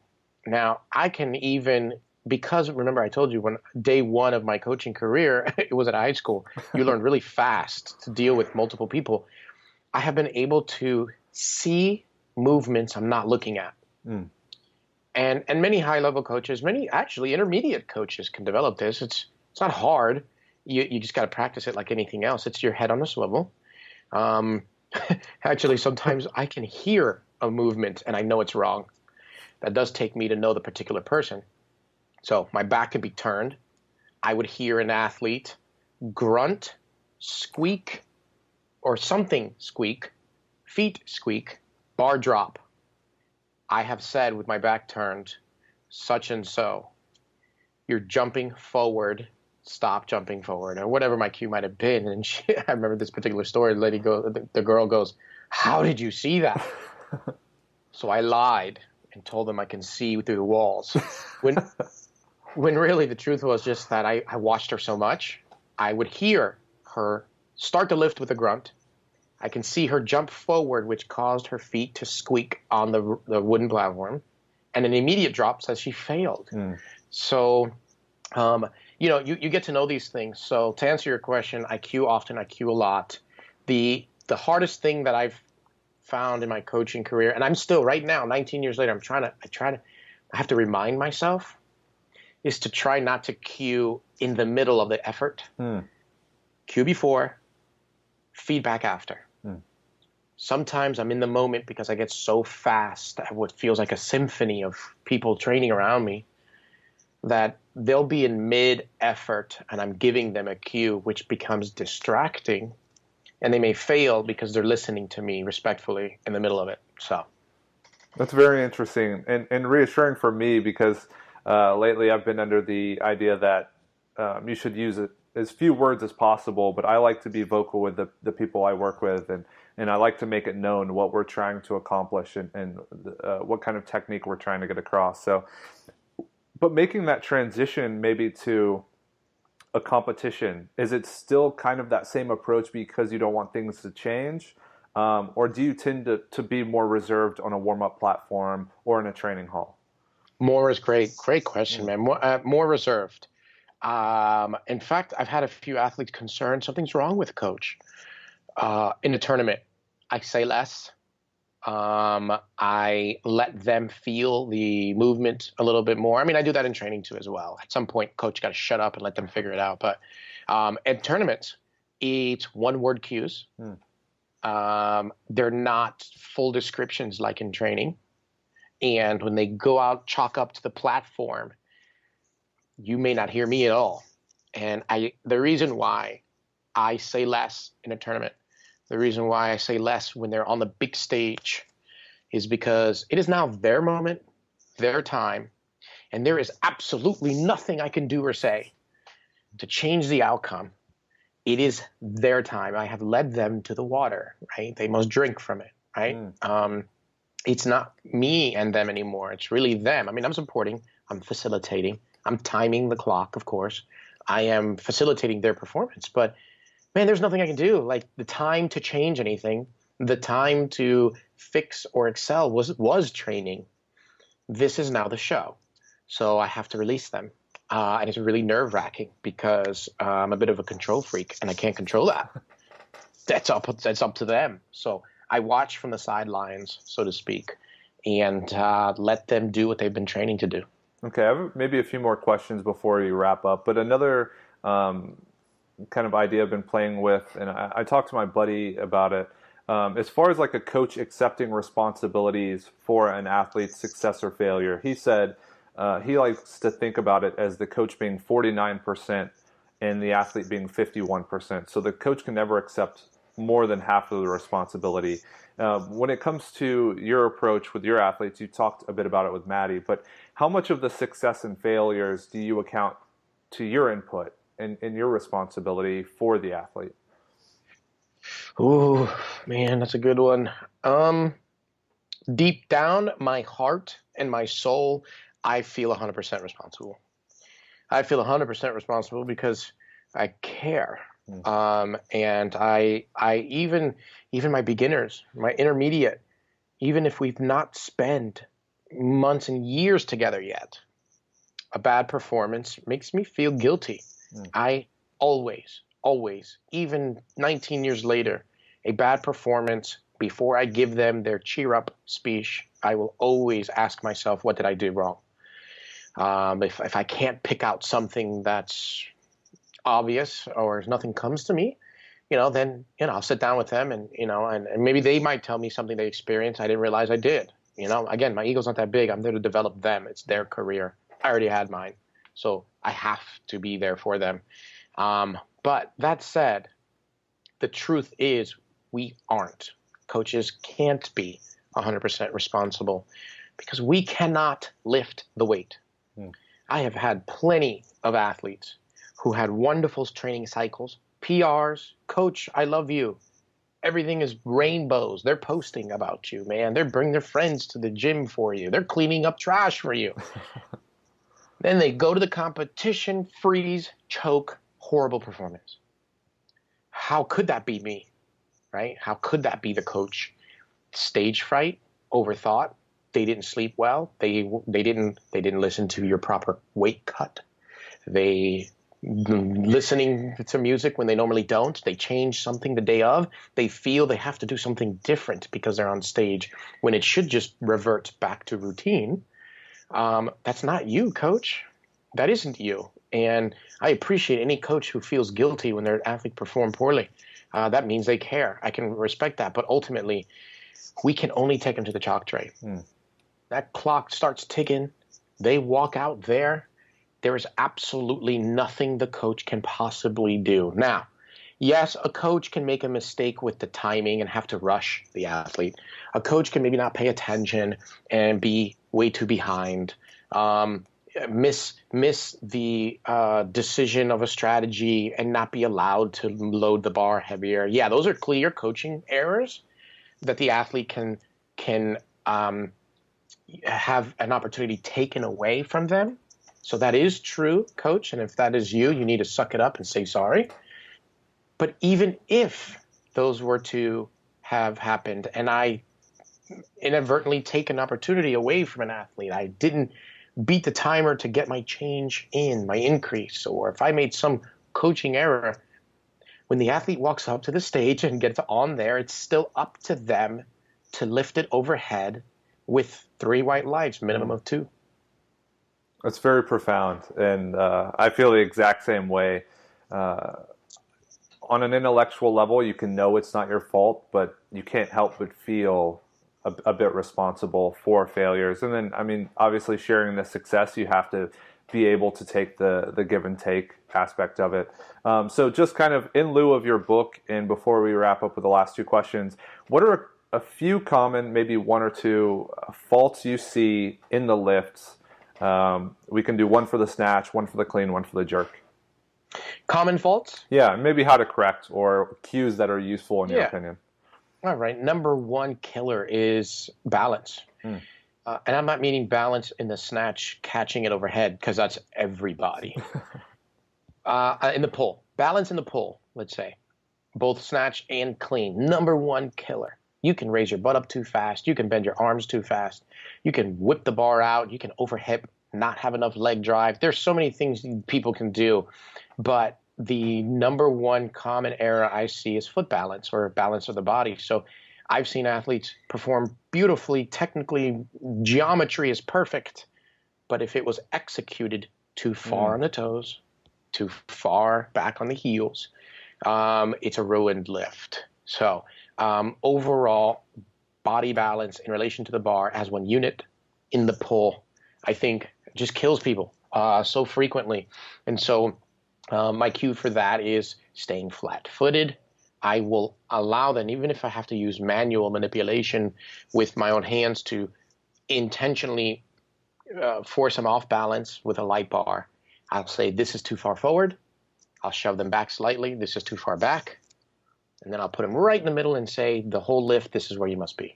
Now, I can even, because remember I told you when day 1 of my coaching career, it was at high school, you learn really fast to deal with multiple people. I have been able to see movements I'm not looking at. And many high-level coaches, many actually intermediate coaches can develop this. It's not hard. You just got to practice it like anything else. It's your head on a swivel. Actually, sometimes I can hear a movement and I know it's wrong. That does take me to know the particular person. So my back can be turned. I would hear an athlete grunt, squeak, or something squeak, feet squeak, bar drop. I have said with my back turned, such and so, you're jumping forward, stop jumping forward, or whatever my cue might have been. And I remember this particular story. The girl goes, "How did you see that?" So I lied and told them I can see through the walls. When really the truth was just that I watched her so much, I would hear her start to lift with a grunt. I can see her jump forward, which caused her feet to squeak on the wooden platform, and an immediate drop says she failed. So, you get to know these things. So to answer your question, I cue often, I cue a lot. The hardest thing that I've found in my coaching career, and I'm still right now, 19 years later, I have to remind myself, is to try not to cue in the middle of the effort. Cue before, feedback after. Sometimes I'm in the moment because I get so fast at what feels like a symphony of people training around me that they'll be in mid-effort and I'm giving them a cue, which becomes distracting, and they may fail because they're listening to me respectfully in the middle of it. So that's very interesting and reassuring for me, because lately I've been under the idea that you should use as few words as possible, but I like to be vocal with the people I work with, and I like to make it known what we're trying to accomplish and what kind of technique we're trying to get across. So, but making that transition maybe to a competition, is it still kind of that same approach because you don't want things to change? Or do you tend to be more reserved on a warm-up platform or in a training hall? More is great question, man. More reserved. In fact, I've had a few athletes concerned something's wrong with coach. In a tournament, I say less. I let them feel the movement a little bit more. I mean, I do that in training too as well. At some point, coach got to shut up and let them figure it out. But at tournaments, it's one-word cues. They're not full descriptions like in training. And when they go out, chalk up to the platform, you may not hear me at all. And the reason why I say less in a tournament, the reason why I say less when they're on the big stage, is because it is now their moment, their time, and there is absolutely nothing I can do or say to change the outcome. It is their time. I have led them to the water, right? They must drink from it, right? It's not me and them anymore. It's really them. I mean, I'm supporting, I'm facilitating, I'm timing the clock, of course. I am facilitating their performance, but man, there's nothing I can do. Like, the time to change anything, the time to fix or excel was training. This is now the show. So I have to release them. And it's really nerve-wracking because I'm a bit of a control freak and I can't control that. That's up to them. So I watch from the sidelines, so to speak, and let them do what they've been training to do. Okay, I have maybe a few more questions before you wrap up, but another kind of idea I've been playing with, and I talked to my buddy about it, as far as like a coach accepting responsibilities for an athlete's success or failure. He said he likes to think about it as the coach being 49% and the athlete being 51%. So the coach can never accept more than half of the responsibility. When it comes to your approach with your athletes, you talked a bit about it with Maddie, but how much of the success and failures do you account to your input and your responsibility for the athlete? Oh, man, that's a good one. Deep down, my heart and my soul, I feel 100% responsible. I feel 100% responsible because I care. And I even my beginners, my intermediate, even if we've not spent months and years together yet, a bad performance makes me feel guilty. I always, even 19 years later, a bad performance, before I give them their cheer up speech, I will always ask myself, what did I do wrong? If I can't pick out something that's obvious or if nothing comes to me, then, I'll sit down with them and maybe they might tell me something they experienced I didn't realize I did. Again, my ego's not that big. I'm there to develop them. It's their career. I already had mine. So I have to be there for them. But that said, the truth is we aren't. Coaches can't be 100% responsible because we cannot lift the weight. I have had plenty of athletes who had wonderful training cycles, PRs, coach, I love you. Everything is rainbows. They're posting about you, man. They're bringing their friends to the gym for you. They're cleaning up trash for you. Then they go to the competition, freeze, choke, horrible performance. How could that be me, right? How could that be the coach? Stage fright, overthought. They didn't sleep well. They didn't listen to your proper weight cut. They listening to music when they normally don't. They change something the day of. They feel they have to do something different because they're on stage when it should just revert back to routine. That's not you, coach. That isn't you. And I appreciate any coach who feels guilty when their athlete perform poorly. That means they care. I can respect that. But ultimately, we can only take them to the chalk tray. That clock starts ticking. They walk out there. There is absolutely nothing the coach can possibly do. Now, yes, a coach can make a mistake with the timing and have to rush the athlete. A coach can maybe not pay attention and be way too behind. Miss the decision of a strategy and not be allowed to load the bar heavier. Yeah, those are clear coaching errors that the athlete can have an opportunity taken away from them. So that is true, coach. And if that is you, you need to suck it up and say sorry. But even if those were to have happened and I inadvertently take an opportunity away from an athlete, I didn't beat the timer to get my change in, my increase, or if I made some coaching error, when the athlete walks up to the stage and gets on there, it's still up to them to lift it overhead with 3 white lights, minimum of 2. That's very profound, and I feel the exact same way. On an intellectual level, you can know it's not your fault, but you can't help but feel a bit responsible for failures. And then, I mean, obviously sharing the success, you have to be able to take the give and take aspect of it. So just kind of in lieu of your book, and before we wrap up with the last 2 questions, what are a few common, maybe 1 or 2 faults you see in the lifts? We can do 1 for the snatch, 1 for the clean, 1 for the jerk. Common faults? Yeah, maybe how to correct or cues that are useful in your opinion. All right. Number 1 killer is balance. And I'm not meaning balance in the snatch, catching it overhead, because that's everybody. In the pull. Balance in the pull, let's say. Both snatch and clean. Number 1 killer. You can raise your butt up too fast. You can bend your arms too fast. You can whip the bar out. You can overhip, not have enough leg drive. There's so many things people can do. But the number 1 common error I see is foot balance or balance of the body. So I've seen athletes perform beautifully. Technically, geometry is perfect. But if it was executed too far on the toes, too far back on the heels, it's a ruined lift. So overall, body balance in relation to the bar as 1 unit in the pull, I think just kills people so frequently. And so my cue for that is staying flat-footed. I will allow them, even if I have to use manual manipulation with my own hands to intentionally force them off balance with a light bar. I'll say, this is too far forward. I'll shove them back slightly. This is too far back. And then I'll put them right in the middle and say, the whole lift, this is where you must be.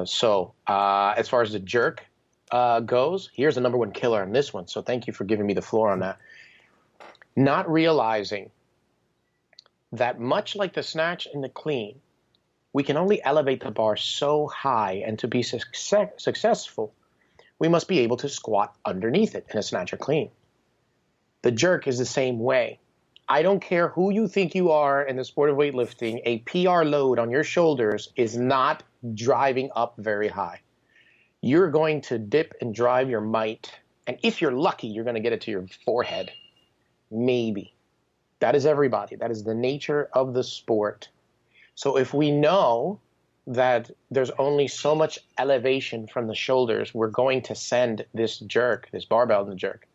So as far as the jerk goes, here's the number 1 killer on this one. So thank you for giving me the floor on that. Not realizing that much like the snatch and the clean, we can only elevate the bar so high, and to be successful, we must be able to squat underneath it in a snatch or clean. The jerk is the same way. I don't care who you think you are in the sport of weightlifting, a PR load on your shoulders is not driving up very high. You're going to dip and drive your might, and if you're lucky, you're going to get it to your forehead. Maybe. That is everybody. That is the nature of the sport. So if we know that there's only so much elevation from the shoulders, we're going to send this jerk, this barbell in the jerk.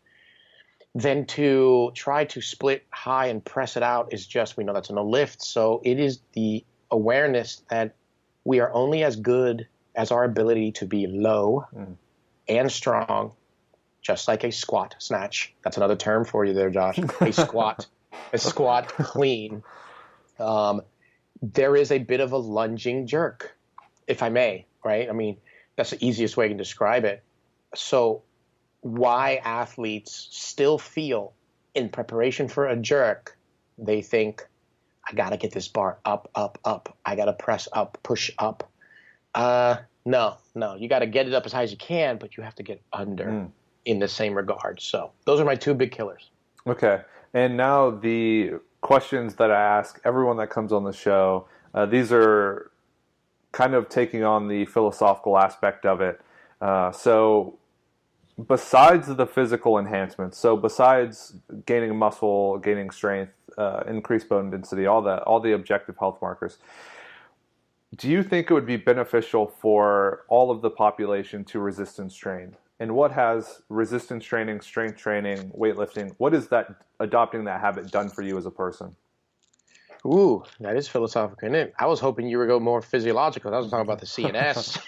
Then to try to split high and press it out is just, we know that's no lift. So it is the awareness that we are only as good as our ability to be low and strong, just like a squat snatch. That's another term for you there, Josh. A squat clean. There is a bit of a lunging jerk, if I may, right? I mean, that's the easiest way I can describe it. So why athletes still feel in preparation for a jerk, they think, I got to get this bar up, up, up. I got to press up, push up. No, you got to get it up as high as you can, but you have to get under in the same regard. So those are my 2 big killers. Okay. And now the questions that I ask everyone that comes on the show, these are kind of taking on the philosophical aspect of it. So besides the physical enhancements, so besides gaining muscle, gaining strength, increased bone density, all the objective health markers, do you think it would be beneficial for all of the population to resistance train? And what has resistance training, strength training, weightlifting, what is that adopting that habit done for you as a person? Ooh, that is philosophical, isn't it? I was hoping you would go more physiological. I was talking about the CNS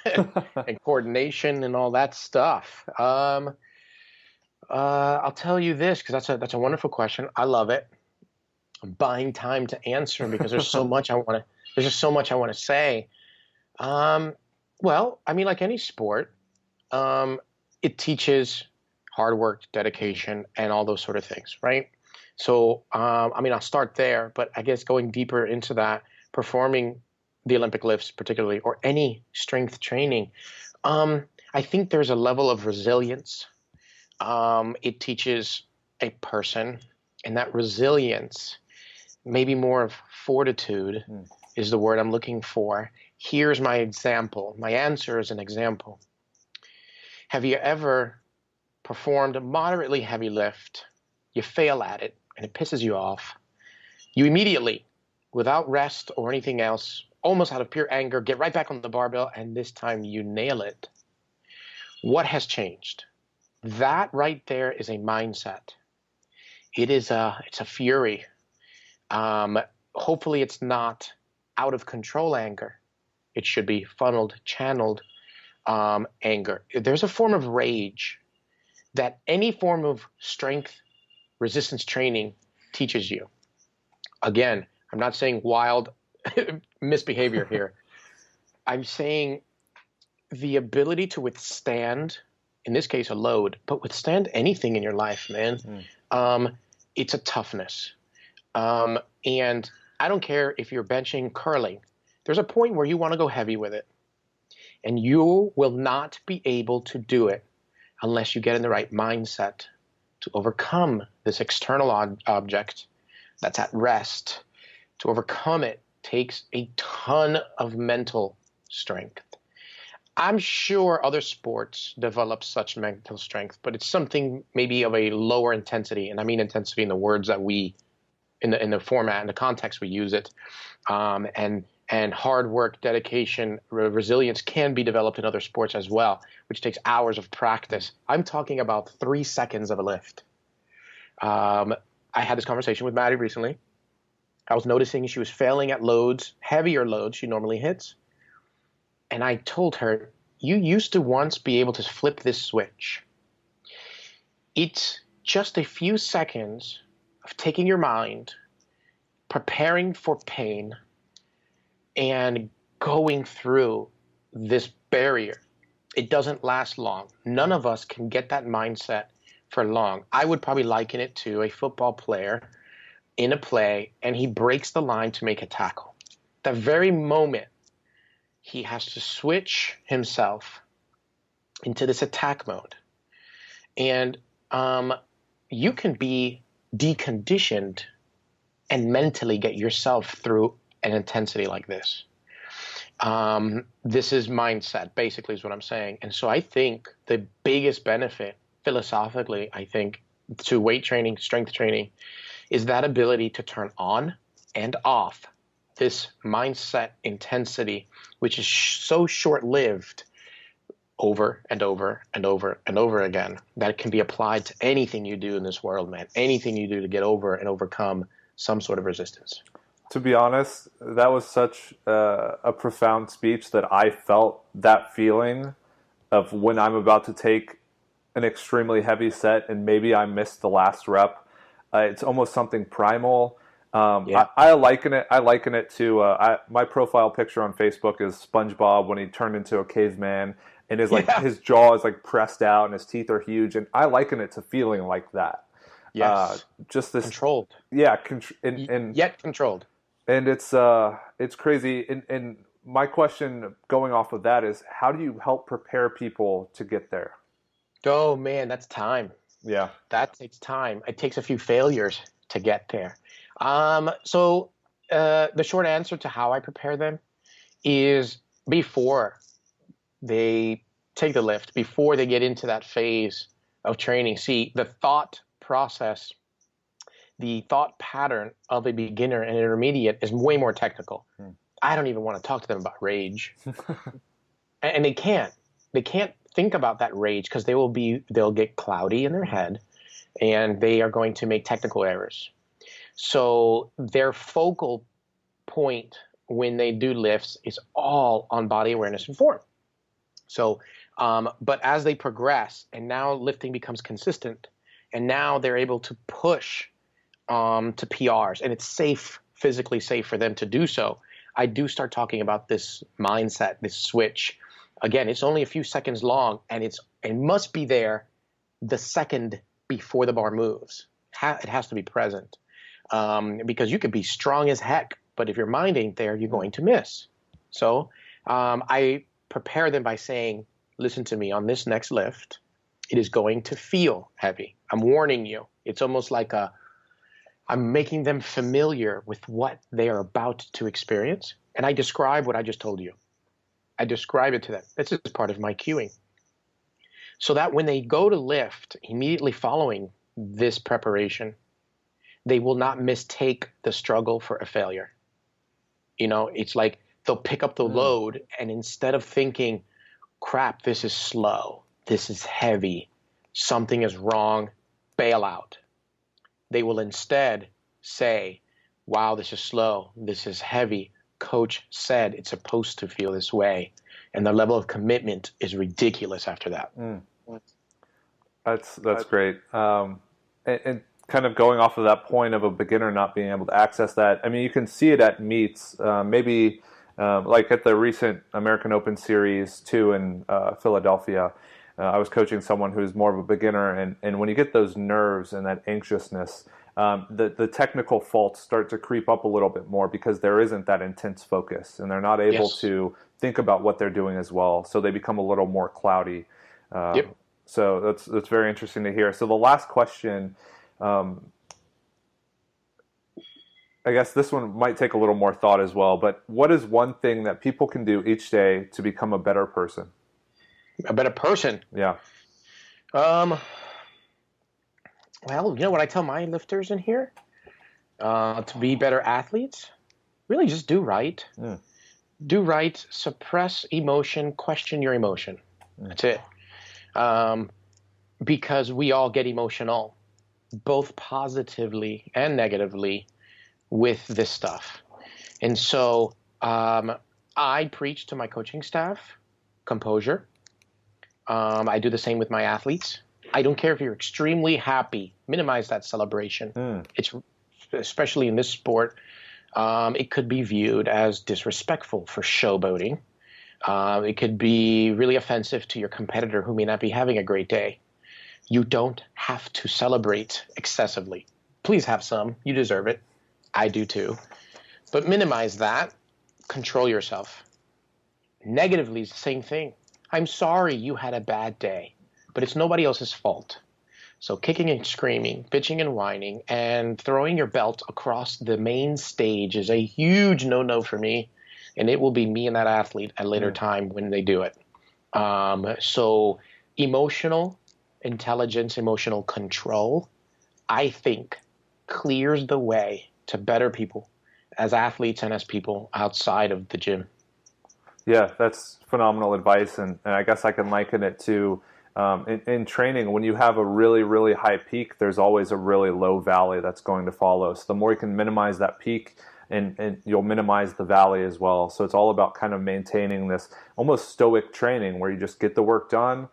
and coordination and all that stuff. I'll tell you this, because that's a wonderful question. I love it. I'm buying time to answer because there's so much I want to. There's just so much I want to say. Well, I mean, like any sport, it teaches hard work, dedication, and all those sort of things, right? So, I mean, I'll start there, but I guess going deeper into that, performing the Olympic lifts particularly, or any strength training, I think there's a level of resilience. It teaches a person, and that resilience, maybe more of fortitude is the word I'm looking for. Here's my example. My answer is an example. Have you ever performed a moderately heavy lift? You fail at it, and it pisses you off. You immediately, without rest or anything else, almost out of pure anger, get right back on the barbell, and this time you nail it. What has changed? That right there is a mindset. It's a fury. Hopefully it's not out of control anger. It should be funneled, channeled anger. There's a form of rage that any form of strength resistance training teaches you. Again, I'm not saying wild misbehavior here. I'm saying the ability to withstand, in this case, a load, but withstand anything in your life, man. It's a toughness. And I don't care if you're benching, curling. There's a point where you want to go heavy with it. And you will not be able to do it unless you get in the right mindset to overcome this external object that's at rest. To overcome it takes a ton of mental strength. I'm sure other sports develop such mental strength, but it's something maybe of a lower intensity. And I mean intensity in the words that we, in the format and the context we use it. And hard work, dedication, resilience can be developed in other sports as well, which takes hours of practice. I'm talking about 3 seconds of a lift. I had this conversation with Maddie recently. I was noticing she was failing at loads, heavier loads she normally hits. And I told her, you used to once be able to flip this switch. It's just a few seconds of taking your mind, preparing for pain, and going through this barrier. It doesn't last long. None of us can get that mindset for long. I would probably liken it to a football player in a play, and he breaks the line to make a tackle. The very moment he has to switch himself into this attack mode. And you can be deconditioned and mentally get yourself through an intensity like this. This is mindset, basically, is what I'm saying. And so I think the biggest benefit, philosophically, I think, to weight training, strength training, is that ability to turn on and off this mindset intensity, which is so short-lived, over and over and over and over again, that it can be applied to anything you do in this world, man. Anything you do to get over and overcome some sort of resistance. To be honest, that was such a profound speech that I felt that feeling of when I'm about to take an extremely heavy set and maybe I missed the last rep. It's almost something primal. I liken it to my profile picture on Facebook is SpongeBob when he turned into a caveman and his jaw is like pressed out and his teeth are huge, and I liken it to feeling like that. Yes, just this controlled. Yeah, yet controlled. And it's crazy. And my question going off of that is, how do you help prepare people to get there? Oh man, that's time. Yeah, that takes time. It takes a few failures to get there. So the short answer to how I prepare them is before they take the lift, before they get into that phase of training. See, the thought process, the thought pattern of a beginner and intermediate is way more technical. I don't even want to talk to them about rage. And they can't. They can't think about that rage because they'll get cloudy in their head and they are going to make technical errors. So their focal point when they do lifts is all on body awareness and form. So, but as they progress and now lifting becomes consistent and now they're able to push to PRs and it's safe, physically safe for them to do so, I do start talking about this mindset, this switch. Again, it's only a few seconds long and it must be there the second before the bar moves. It has to be present because you could be strong as heck, but if your mind ain't there, you're going to miss. So I prepare them by saying, listen to me, on this next lift, it is going to feel heavy. I'm warning you. It's almost like I'm making them familiar with what they are about to experience. And I describe what I just told you. I describe it to them. This is part of my cueing. So that when they go to lift, immediately following this preparation, they will not mistake the struggle for a failure. You know, it's like they'll pick up the load and instead of thinking, crap, this is slow, this is heavy, something is wrong, bail out. They will instead say, wow, this is slow, this is heavy. Coach said it's supposed to feel this way. And the level of commitment is ridiculous after that. That's great. And kind of going off of that point of a beginner not being able to access that, I mean, you can see it at meets, maybe like at the recent American Open Series 2 in Philadelphia. I was coaching someone who's more of a beginner, and when you get those nerves and that anxiousness, the technical faults start to creep up a little bit more because there isn't that intense focus, and they're not able to think about what they're doing as well, so they become a little more cloudy. So that's very interesting to hear. So the last question, I guess this one might take a little more thought as well, but what is one thing that people can do each day to become a better person? A better person? Yeah. Well, you know what I tell my lifters in here? To be better athletes, really just do right. Do right, suppress emotion, question your emotion. That's it. Because we all get emotional, both positively and negatively, with this stuff. And so I preach to my coaching staff composure. I do the same with my athletes. I don't care if you're extremely happy, minimize that celebration. It's especially in this sport, it could be viewed as disrespectful for showboating. It could be really offensive to your competitor who may not be having a great day. You don't have to celebrate excessively. Please have some. You deserve it. I do too. But minimize that. Control yourself. Negatively is the same thing. I'm sorry you had a bad day, but it's nobody else's fault. So kicking and screaming, bitching and whining, and throwing your belt across the main stage is a huge no-no for me, and it will be me and that athlete at a later time when they do it. So emotional intelligence, emotional control, I think, clears the way to better people as athletes and as people outside of the gym. Yeah, that's phenomenal advice, and I guess I can liken it to in training, when you have a really, really high peak, there's always a really low valley that's going to follow. So the more you can minimize that peak, and you'll minimize the valley as well. So it's all about kind of maintaining this almost stoic training where you just get the work done,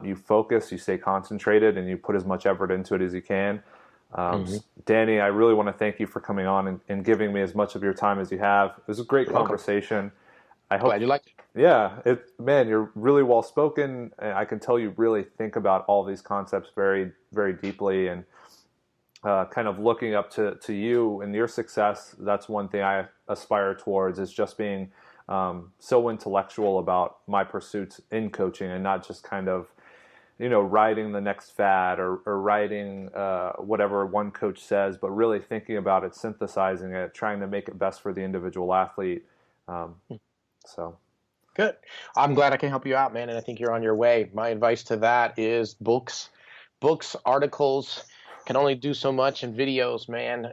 you focus, you stay concentrated, and you put as much effort into it as you can. Danny, I really want to thank you for coming on and giving me as much of your time as you have. It was a great conversation. I hope you liked it. Yeah, man, you're really well spoken, and I can tell you really think about all these concepts very, very deeply, and kind of looking up to you and your success. That's one thing I aspire towards, is just being so intellectual about my pursuits in coaching, and not just kind of riding the next fad or riding whatever one coach says, but really thinking about it, synthesizing it, trying to make it best for the individual athlete. So good. I'm glad I can help you out, man, and I think you're on your way. My advice to that is books, articles can only do so much, and videos, man.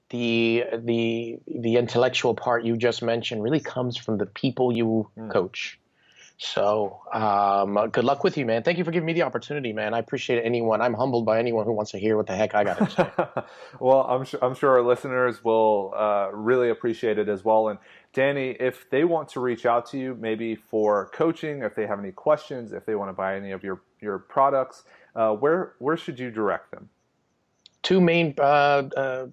The intellectual part you just mentioned really comes from the people you coach. So good luck with you, man. Thank you for giving me the opportunity, man. I appreciate anyone. I'm humbled by anyone who wants to hear what the heck I got to say. Well, I'm sure our listeners will really appreciate it as well. And Danny, if they want to reach out to you, maybe for coaching, if they have any questions, if they want to buy any of your products, where should you direct them? Two main places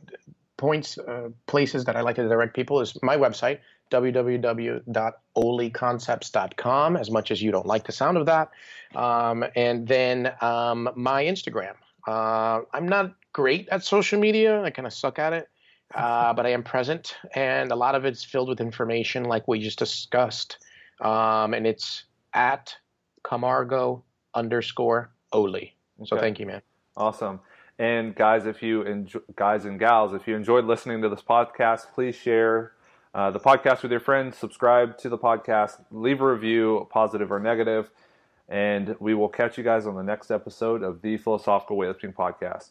that I like to direct people is my website, www.oliconcepts.com, as much as you don't like the sound of that. And then my Instagram. I'm not great at social media. I kind of suck at it, but I am present. And a lot of it's filled with information like we just discussed. And it's at Camargo _Oli. So thank you, man. Awesome. And guys and gals, if you enjoyed listening to this podcast, please share the podcast with your friends, subscribe to the podcast, leave a review, positive or negative, and we will catch you guys on the next episode of the Philosophical Weightlifting Podcast.